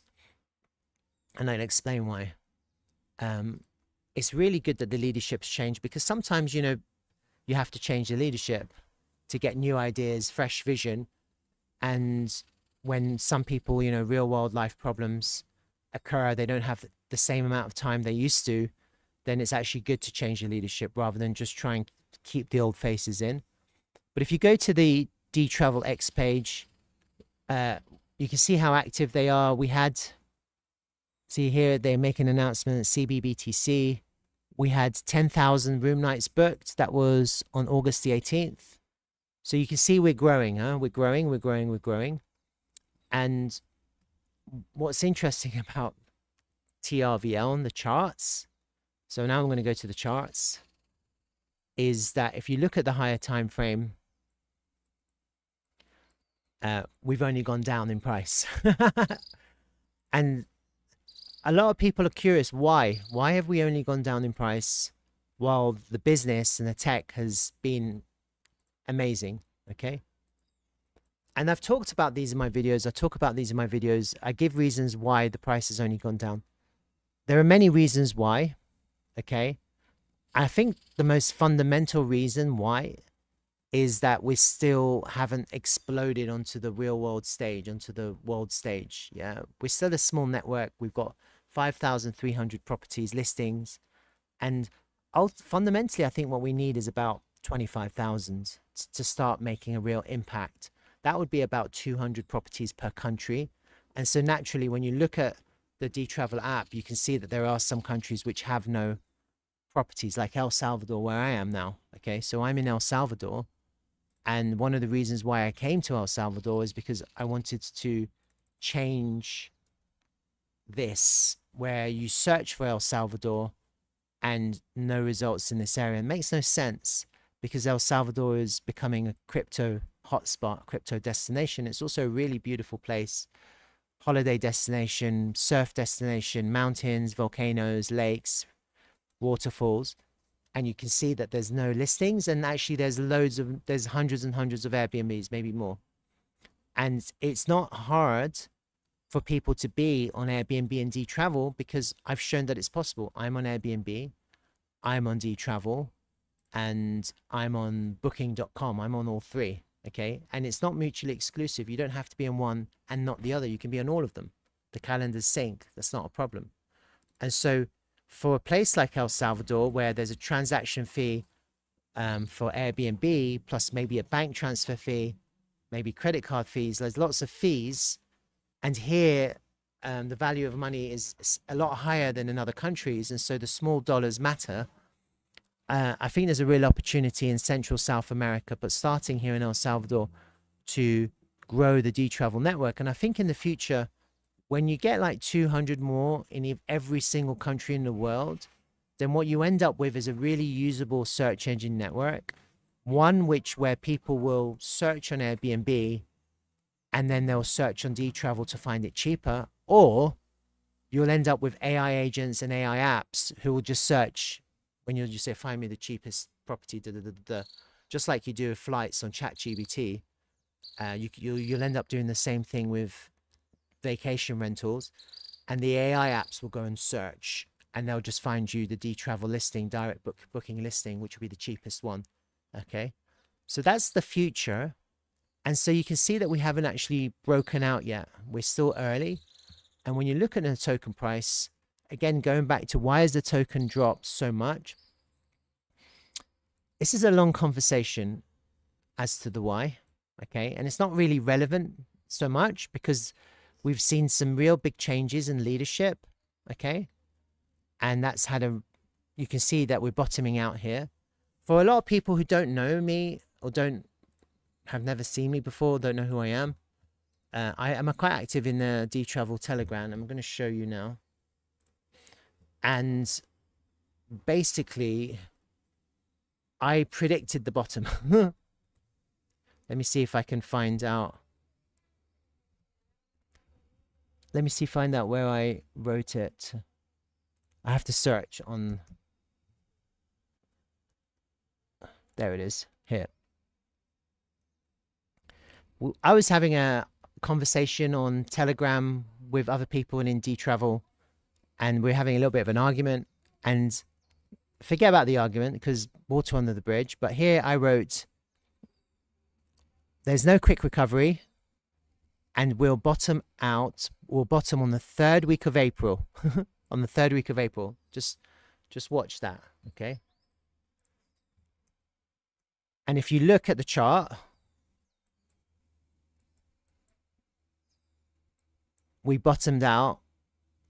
and I'll explain why. It's really good that the leadership's changed, because sometimes, you have to change the leadership to get new ideas, fresh vision. And when some people, real world life problems occur, they don't have the same amount of time they used to, then it's actually good to change the leadership rather than just trying to keep the old faces in. But if you go to the D-Travel X page, you can see how active they are. See here, they make an announcement at CBBTC. We had 10,000 room nights booked. That was on August the 18th. So you can see we're growing, huh? We're growing. And what's interesting about TRVL on the charts, so now I'm going to go to the charts, is that if you look at the higher time frame, we've only gone down in price. And a lot of people are curious, why have we only gone down in price while the business and the tech has been amazing? Okay. And I've talked about these in my videos. I give reasons why the price has only gone down. There are many reasons why. Okay. I think the most fundamental reason why is that we still haven't exploded onto the real world stage, onto the world stage. Yeah. We're still a small network. We've got 5,300 properties, listings. And fundamentally, I think what we need is about 25,000 to start making a real impact. That would be about 200 properties per country. And so naturally, when you look at the D-Travel app, you can see that there are some countries which have no properties, like El Salvador, where I am now. Okay, so I'm in El Salvador. And one of the reasons why I came to El Salvador is because I wanted to change this, where you search for El Salvador and no results in this area. It makes no sense, because El Salvador is becoming a crypto hotspot, crypto destination. It's also a really beautiful place, holiday destination, surf destination, mountains, volcanoes, lakes, waterfalls. And you can see that there's no listings, and actually there's hundreds and hundreds of Airbnbs, maybe more. And it's not hard for people to be on Airbnb and D-Travel, because I've shown that it's possible. I'm on Airbnb, I'm on D-Travel, and I'm on booking.com. I'm on all three. Okay. And it's not mutually exclusive. You don't have to be on one and not the other. You can be on all of them. The calendars sync. That's not a problem. And so for a place like El Salvador, where there's a transaction fee for Airbnb, plus maybe a bank transfer fee, maybe credit card fees, there's lots of fees. And here, the value of money is a lot higher than in other countries. And so the small dollars matter. I think there's a real opportunity in Central South America, but starting here in El Salvador, to grow the D-Travel network. And I think in the future, when you get like 200 more in every single country in the world, then what you end up with is a really usable search engine network. One where people will search on Airbnb and then they'll search on D-Travel to find it cheaper, or you'll end up with AI agents and AI apps who will just search when you just say, find me the cheapest property, just like you do with flights on ChatGPT. You'll end up doing the same thing with vacation rentals, and the AI apps will go and search, and they'll just find you the D-Travel listing, direct booking listing, which will be the cheapest one. Okay, so that's the future. And so you can see that we haven't actually broken out yet. We're still early. And when you look at the token price, again, going back to why has the token dropped so much? This is a long conversation as to the why, okay? And it's not really relevant so much because we've seen some real big changes in leadership, okay? And that's had you can see that we're bottoming out here. For a lot of people who don't know me or have never seen me before, don't know who I am, I am quite active in the D-Travel Telegram. I'm going to show you now. And basically, I predicted the bottom. Let me see if I can find out. Let me find out where I wrote it. I have to search on. There it is, here. I was having a conversation on Telegram with other people in D-Travel, and we're having a little bit of an argument, and forget about the argument because water under the bridge. But here I wrote, there's no quick recovery, and we'll bottom out. We'll bottom on the 3rd week of April. On the 3rd week of April. Just watch that, okay? And if you look at the chart, we bottomed out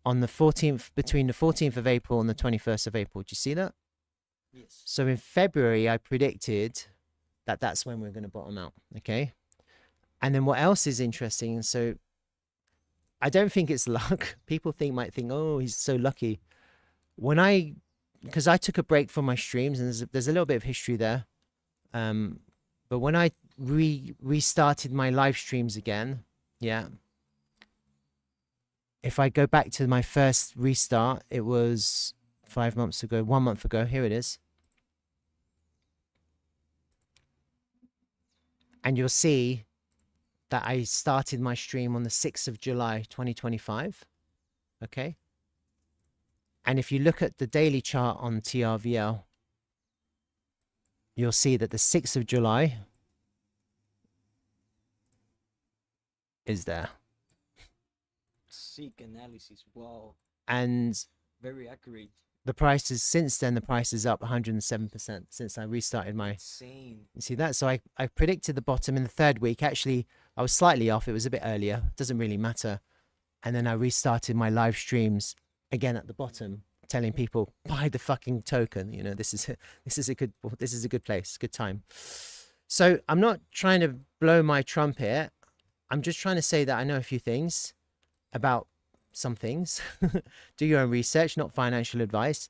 on the 14th, between the 14th of April and the 21st of April. Do you see that? Yes. So in February, I predicted that that's when we're going to bottom out, okay? And then what else is interesting? So I don't think it's luck. People might think, oh, he's so lucky. Because I took a break from my streams, and there's a little bit of history there. But when I restarted my live streams again, yeah. If I go back to my first restart, it was 5 months ago, 1 month ago. Here it is. And you'll see that I started my stream on the 6th of July, 2025. Okay. And if you look at the daily chart on TRVL, you'll see that the 6th of July is there. Seek analysis. Wow. And very accurate. The price is, since then, the price is up 107% since I restarted my. Insane. You see that? So I predicted the bottom in the 3rd week. Actually, I was slightly off. It was a bit earlier. Doesn't really matter. And then I restarted my live streams again at the bottom, telling people, buy the fucking token. You know, this is a good place, good time. So I'm not trying to blow my trumpet. I'm just trying to say that I know a few things about some things. Do your own research, not financial advice.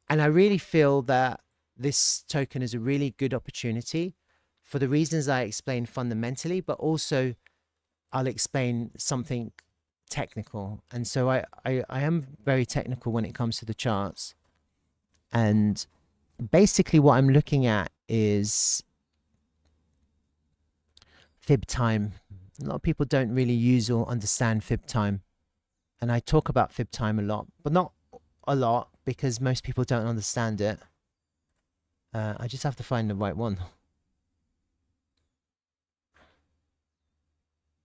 And I really feel that this token is a really good opportunity for the reasons I explained fundamentally, but also I'll explain something technical. And so I am very technical when it comes to the charts. And basically what I'm looking at is fib time. A lot of people don't really use or understand fib time. And I talk about fib time a lot, but not a lot because most people don't understand it. I just have to find the right one.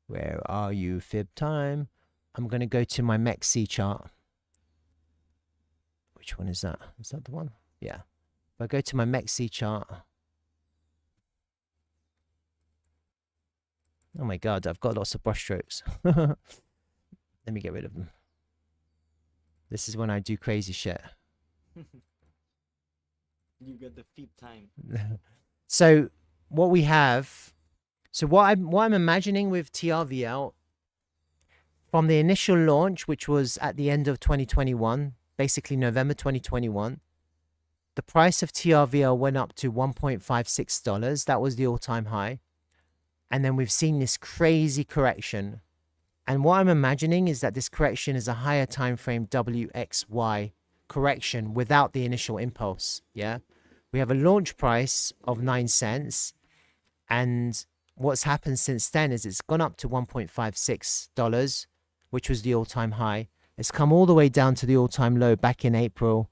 Where are you, fib time? I'm going to go to my MEXC chart. Which one is that? Is that the one? Yeah. If I go to my MEXC chart. Oh my God, I've got lots of brush strokes. Let me get rid of them. This is when I do crazy shit. You got the fib time. So what we have, so what I'm imagining with TRVL from the initial launch, which was at the end of 2021, basically November 2021, the price of TRVL went up to $1.56. That was the all-time high. And then we've seen this crazy correction And what I'm imagining is that this correction is a higher time frame WXY correction without the initial impulse. Yeah, we have a launch price of 9 cents, and what's happened since then is it's gone up to $1.56, which was the all-time high. It's come all the way down to the all-time low back in April,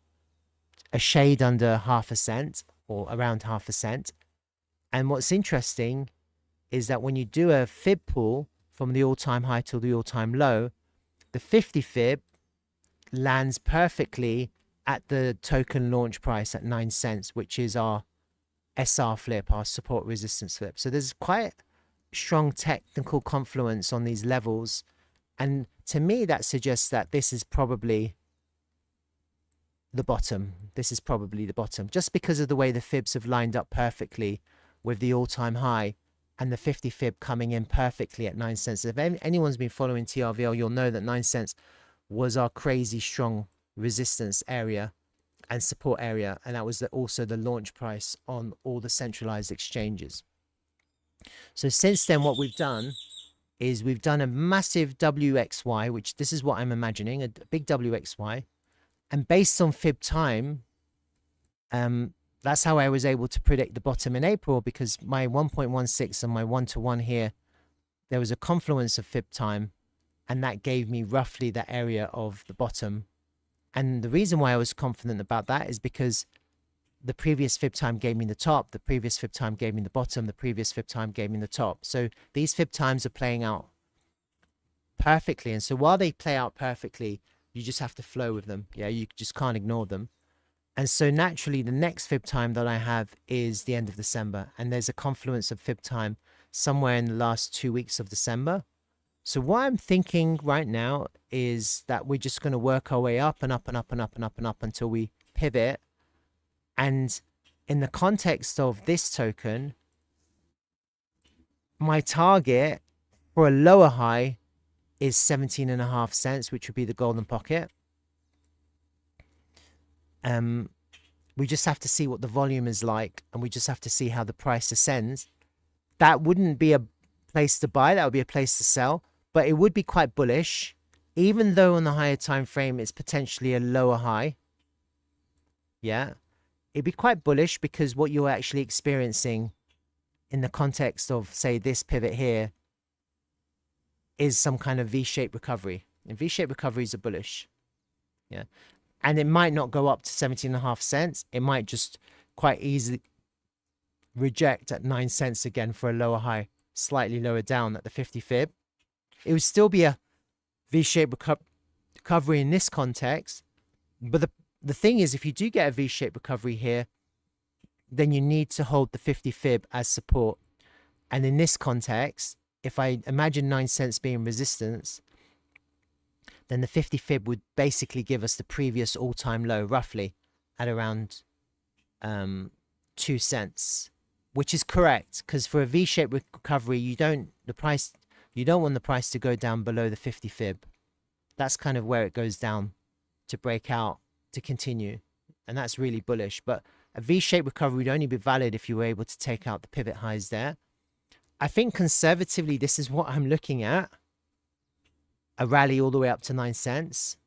a shade under 0.5 cent or around 0.5 cent. And what's interesting is that when you do a fib pull from the all-time high to the all-time low, the 50 fib lands perfectly at the token launch price at 9 cents, which is our SR flip, our support resistance flip. So there's quite strong technical confluence on these levels. And to me, that suggests that this is probably the bottom. This is probably the bottom, just because of the way the fibs have lined up perfectly with the all-time high and the 50 fib coming in perfectly at 9 cents. If anyone's been following TRVL, you'll know that 9 cents was our crazy strong resistance area and support area, and that was also the launch price on all the centralized exchanges. So since then, what we've done is we've done a massive WXY, which this is what I'm imagining, a big WXY, and based on fib time, that's how I was able to predict the bottom in April, because my 1.16 and my 1-to-1 here, there was a confluence of fib time, and that gave me roughly the area of the bottom. And the reason why I was confident about that is because the previous fib time gave me the top, the previous fib time gave me the bottom, the previous fib time gave me the top. So these fib times are playing out perfectly. And so while they play out perfectly, you just have to flow with them. Yeah, you just can't ignore them. And so naturally, the next fib time that I have is the end of December. And there's a confluence of fib time somewhere in the last 2 weeks of December. So what I'm thinking right now is that we're just going to work our way up and up and up and up and up and up until we pivot. And in the context of this token, my target for a lower high is 17.5 cents, which would be the golden pocket. We just have to see what the volume is like, and we just have to see how the price ascends. That wouldn't be a place to buy, that would be a place to sell, but it would be quite bullish, even though on the higher time frame it's potentially a lower high. Yeah, it'd be quite bullish, because what you're actually experiencing in the context of, say, this pivot here is some kind of V-shaped recovery, and V-shaped recoveries are bullish. Yeah, and it might not go up to 17.5 cents. It might just quite easily reject at 9 cents again for a lower high, slightly lower down at the 50 fib. It would still be a V-shaped recovery in this context. But the thing is, if you do get a V-shaped recovery here, then you need to hold the 50 fib as support. And in this context, if I imagine 9 cents being resistance, then the 50 fib would basically give us the previous all-time low, roughly at around 2 cents, which is correct, because for a V-shaped recovery, you don't want the price to go down below the 50 fib. That's kind of where it goes down to break out, to continue, and that's really bullish. But a V-shaped recovery would only be valid if you were able to take out the pivot highs there. I think conservatively, this is what I'm looking at. A rally all the way up to 9 cents.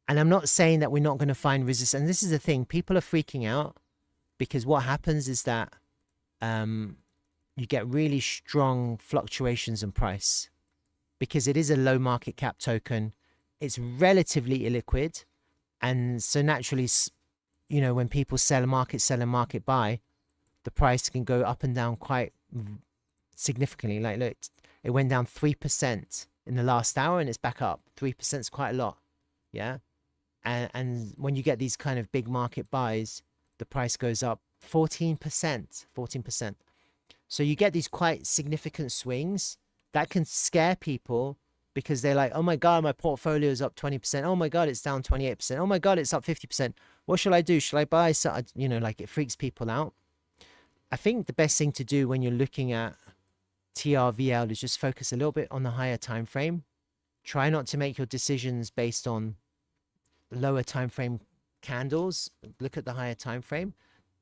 And I'm not saying that we're not going to find resistance. And this is the thing, people are freaking out, because what happens is that you get really strong fluctuations in price, because it is a low market cap token. It's relatively illiquid. And so naturally, you know, when people sell and market buy, the price can go up and down quite significantly. Like, look, it went down 3% in the last hour and it's back up. 3% is quite a lot. Yeah. And when you get these kind of big market buys, the price goes up 14%. So you get these quite significant swings that can scare people, because they're like, oh my God, my portfolio is up 20%. Oh my God, it's down 28%. Oh my God, it's up 50%. What shall I do? Shall I buy? So, you know, like, it freaks people out. I think the best thing to do when you're looking at TRVL is just focus a little bit on the higher time frame. Try not to make your decisions based on lower time frame candles. Look at the higher time frame.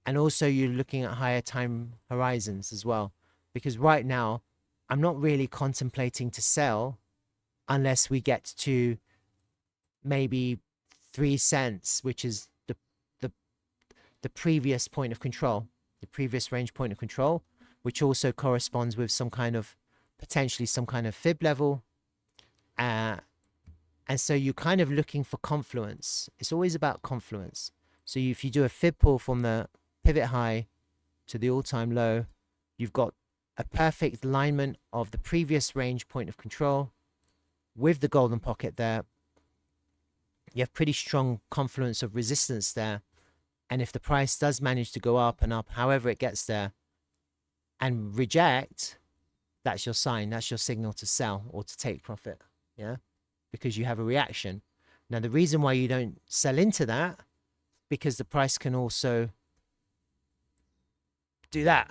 And also you're looking at higher time horizons as well. Because right now, I'm not really contemplating to sell unless we get to maybe 3 cents, which is the previous point of control, the previous range point of control, which also corresponds with some kind of, potentially some kind of fib level. And so you're kind of looking for confluence. It's always about confluence. So if you do a fib pull from the pivot high to the all-time low, you've got a perfect alignment of the previous range point of control with the golden pocket there. You have pretty strong confluence of resistance there. And if the price does manage to go up and up, however it gets there, and reject, that's your sign, that's your signal to sell or to take profit, yeah? Because you have a reaction. Now, the reason why you don't sell into that, because the price can also do that.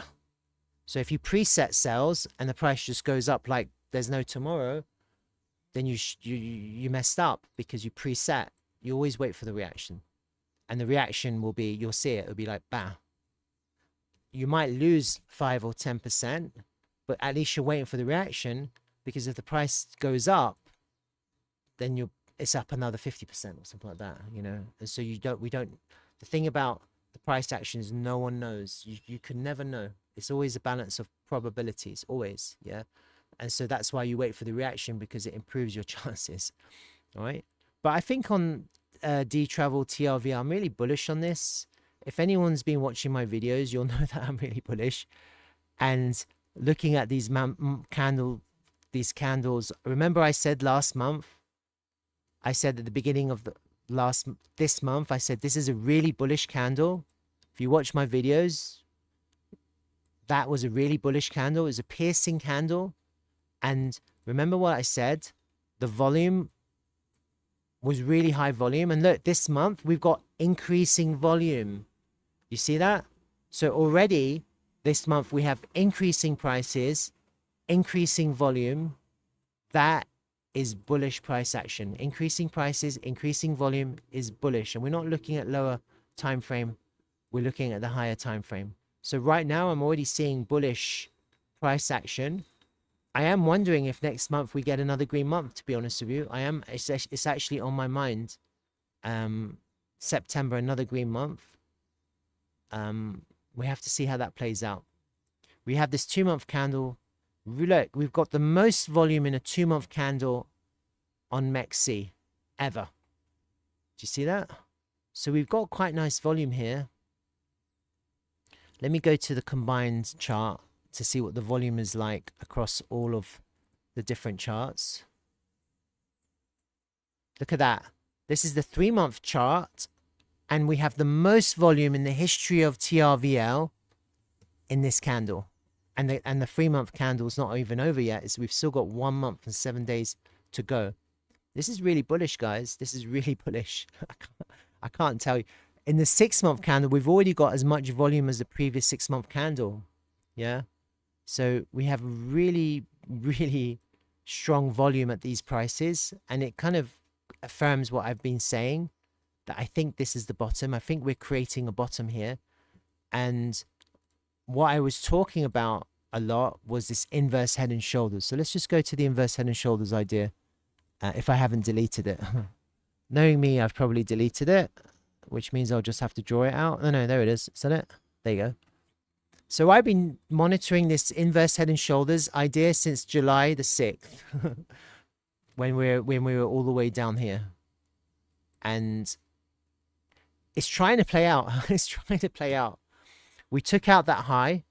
So if you preset sells and the price just goes up like there's no tomorrow, then you messed up because you preset. You always wait for the reaction. And the reaction will be, you'll see it, it'll be like, bah. You might lose 5 or 10%, but at least you're waiting for the reaction, because if the price goes up, then it's up another 50% or something like that, you know? And so the thing about the price action is no one knows. You can never know. It's always a balance of probabilities, always, yeah? And so that's why you wait for the reaction, because it improves your chances, all right? But I think on D-Travel TRV, I'm really bullish on this. If anyone's been watching my videos, you'll know that I'm really bullish. And looking at these candles, remember I said last month, I said at the beginning of this month, I said this is a really bullish candle. If you watch my videos, that was a really bullish candle. It was a piercing candle. And remember what I said? The volume was really high volume. And look, this month we've got increasing volume. You see that? So already this month we have increasing prices, increasing volume. That is bullish price action. Increasing prices, increasing volume is bullish. And we're not looking at lower time frame. We're looking at the higher time frame. So right now I'm already seeing bullish price action. I am wondering if next month we get another green month, to be honest with you. It's actually on my mind. September, another green month. We have to see how that plays out. We have this 2-month candle. Look, we've got the most volume in a 2-month candle on MEXC ever. Do you see that? So we've got quite nice volume here. Let me go to the combined chart to see what the volume is like across all of the different charts. Look at that. This is the 3-month chart, and we have the most volume in the history of TRVL in this candle. And the 3-month candle is not even over yet. We've still got 1 month and 7 days to go. This is really bullish, guys. This is really bullish. I can't tell you. In the 6-month candle, we've already got as much volume as the previous 6-month candle. Yeah. So we have really, really strong volume at these prices. And it kind of affirms what I've been saying, that I think this is the bottom. I think we're creating a bottom here. And what I was talking about a lot was this inverse head and shoulders. So let's just go to the inverse head and shoulders idea. If I haven't deleted it. Knowing me, I've probably deleted it, which means I'll just have to draw it out. No, there it is. Is that it? There you go. So I've been monitoring this inverse head and shoulders idea since July the 6th, when we were all the way down here. And it's trying to play out. It's trying to play out. We took out that high,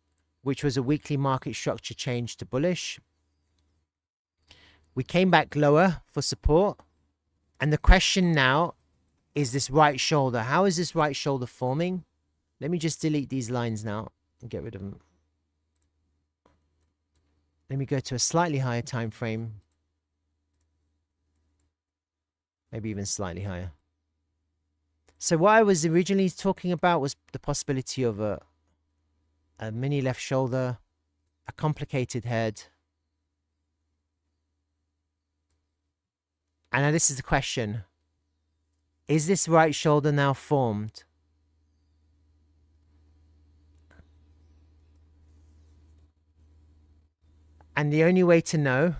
which was a weekly market structure change to bullish. We came back lower for support. And the question now is this right shoulder. How is this right shoulder forming? Let me just delete these lines now and get rid of them. Let me go to a slightly higher time frame. Maybe even slightly higher. So what I was originally talking about was the possibility of a mini left shoulder, a complicated head. And now this is the question. Is this right shoulder now formed? And the only way to know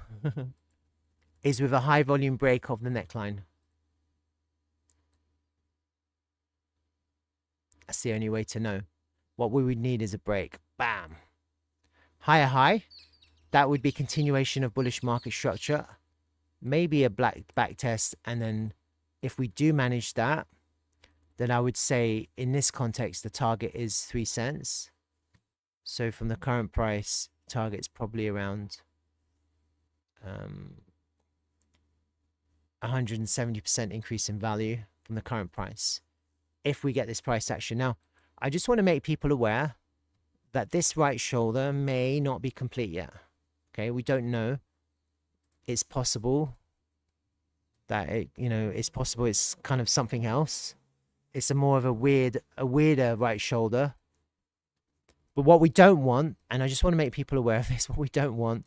is with a high volume break of the neckline. That's the only way to know. What we would need is a break. Bam. Higher high. That would be continuation of bullish market structure. Maybe a black back test. And then if we do manage that, then I would say in this context, the target is 3 cents. So from the current price, target's probably around 170% increase in value from the current price if we get this price action. Now, I just want to make people aware that this right shoulder may not be complete yet. Okay, we don't know. It's possible that it's possible it's kind of something else. It's a more of a weirder right shoulder. But what we don't want, and I just want to make people aware of this, what we don't want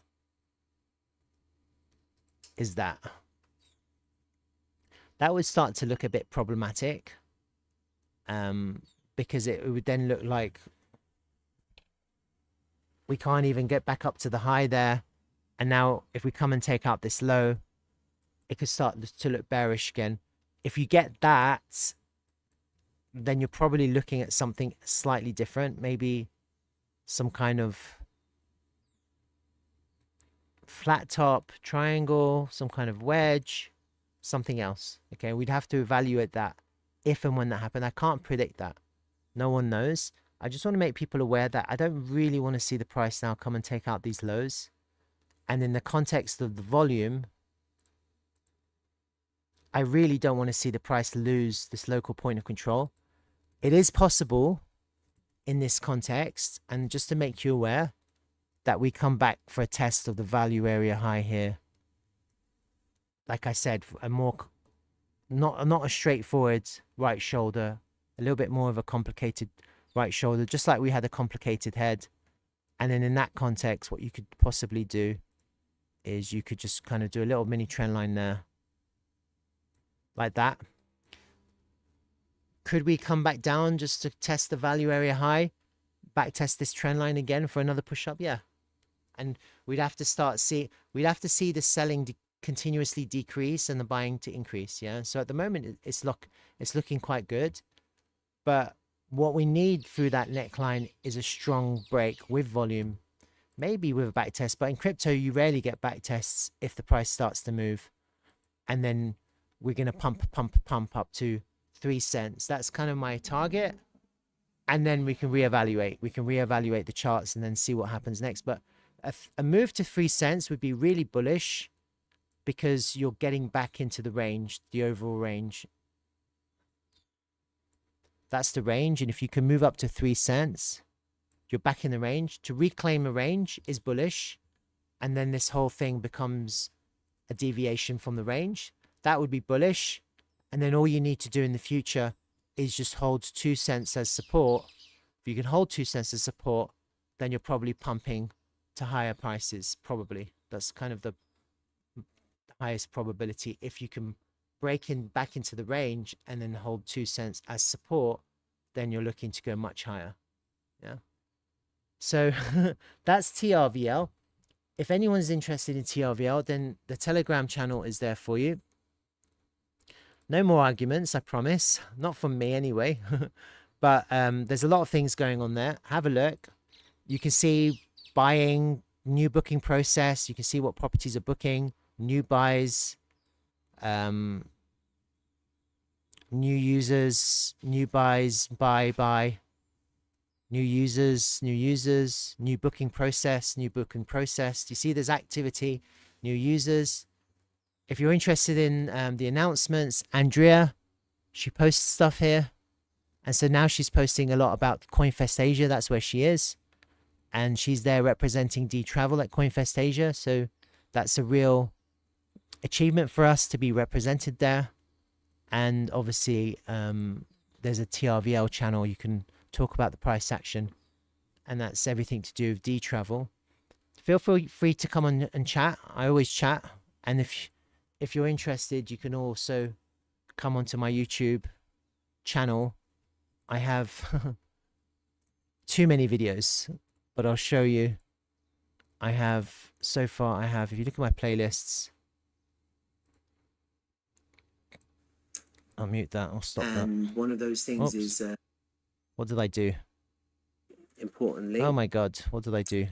is that. That would start to look a bit problematic, because it would then look like we can't even get back up to the high there. And now if we come and take out this low, it could start to look bearish again. If you get that, then you're probably looking at something slightly different. Maybe some kind of flat top triangle, some kind of wedge, something else. Okay, we'd have to evaluate that if and when that happens. I can't predict that. No one knows. I just want to make people aware that I don't really want to see the price now come and take out these lows. And in the context of the volume, I really don't want to see the price lose this local point of control. It is possible in this context, and just to make you aware, that we come back for a test of the value area high here. Like I said, a more, not a straightforward right shoulder, a little bit more of a complicated right shoulder, just like we had a complicated head. And then in that context, what you could possibly do is you could just kind of do a little mini trend line there, like that. Could we come back down just to test the value area high, back test this trend line again for another push up? Yeah. And we'd have to we'd have to see the selling continuously decrease and the buying to increase. Yeah. So at the moment it's looking quite good, but what we need through that neckline is a strong break with volume, maybe with a back test. But in crypto, you rarely get back tests if the price starts to move, and then we're going to pump up to 3 cents. That's kind of my target. And then we can reevaluate. We can reevaluate the charts and then see what happens next. But a move to 3 cents would be really bullish, because you're getting back into the range, the overall range. That's the range. And if you can move up to 3 cents, you're back in the range. To reclaim a range is bullish. And then this whole thing becomes a deviation from the range. That would be bullish. And then all you need to do in the future is just hold 2 cents as support. If you can hold 2 cents as support, then you're probably pumping to higher prices, probably. That's kind of the highest probability. If you can break in back into the range and then hold 2 cents as support, then you're looking to go much higher. Yeah. So that's TRVL. If anyone's interested in TRVL, then the Telegram channel is there for you. No more arguments, I promise. Not from me anyway. But there's a lot of things going on there. Have a look. You can see buying, new booking process. You can see what properties are booking, new buys, new users, new buys, buy, new users, new booking process, new booking process. You see there's activity, new users. If you're interested in the announcements, Andrea, she posts stuff here. And so now she's posting a lot about CoinFest Asia. That's where she is. And she's there representing D-Travel at CoinFest Asia. So that's a real achievement for us to be represented there. And obviously, there's a TRVL channel. You can talk about the price action. And that's everything to do with D-Travel. Feel free to come on and chat. I always chat. And if you're interested, you can also come onto my YouTube channel. I have too many videos, but I'll show you. So far I have, if you look at my playlists, I'll mute that. I'll stop that. And one of those things Oops. is What did I do? importantly. Oh my god, what did I do?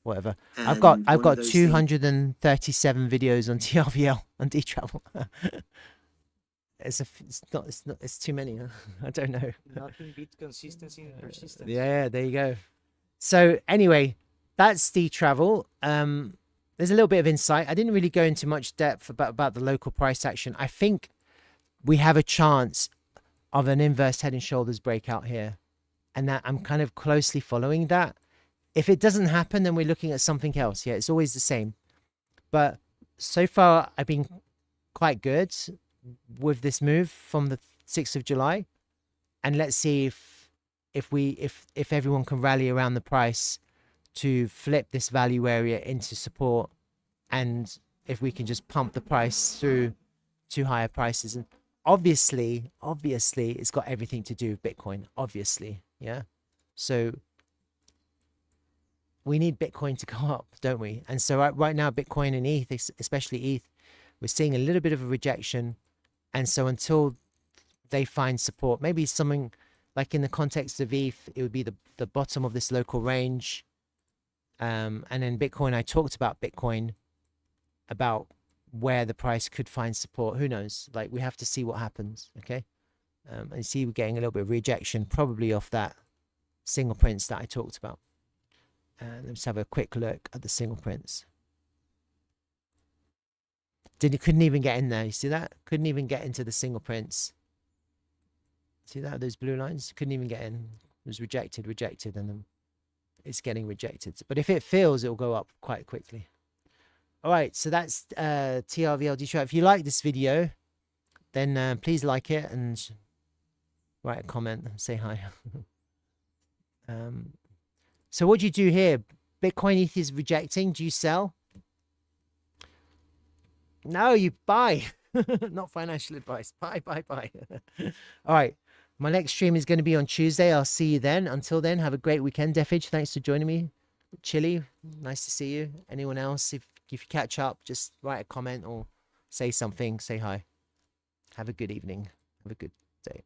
Whatever. And I've got one of those 237 videos on TRVL on D travel. It's too many. Huh? I don't know. Nothing beat consistency and persistence. Yeah, there you go. So anyway, that's D travel. There's a little bit of insight. I didn't really go into much depth about the local price action. I think we have a chance of an inverse head and shoulders breakout here, and that I'm kind of closely following that. If it doesn't happen, then we're looking at something else. Yeah, it's always the same. But so far, I've been quite good with this move from the 6th of July. And let's see if everyone can rally around the price to flip this value area into support, and if we can just pump the price through to higher prices. And obviously, it's got everything to do with Bitcoin. Obviously, yeah. So we need Bitcoin to go up, don't we? And so right now, Bitcoin and ETH, especially ETH, we're seeing a little bit of a rejection. And so until they find support, maybe something like in the context of ETH, it would be the bottom of this local range. And then Bitcoin, I talked about Bitcoin, about where the price could find support. Who knows? Like, we have to see what happens, okay? And see, we're getting a little bit of rejection, probably off that single prints that I talked about. And let's have a quick look at the single prints. Couldn't even get in there. You see that? Couldn't even get into the single prints. See that? Those blue lines? Couldn't even get in. It was rejected, and then it's getting rejected. But if it fails, it'll go up quite quickly. All right, so that's TRVL Detroit. If you like this video, then please like it and write a comment and say hi. So what do you do here? Bitcoin ETH is rejecting. Do you sell? No, you buy. Not financial advice. Buy. All right. My next stream is going to be on Tuesday. I'll see you then. Until then, have a great weekend, Defage. Thanks for joining me. Chili, nice to see you. Anyone else? If you catch up, just write a comment or say something. Say hi. Have a good evening. Have a good day.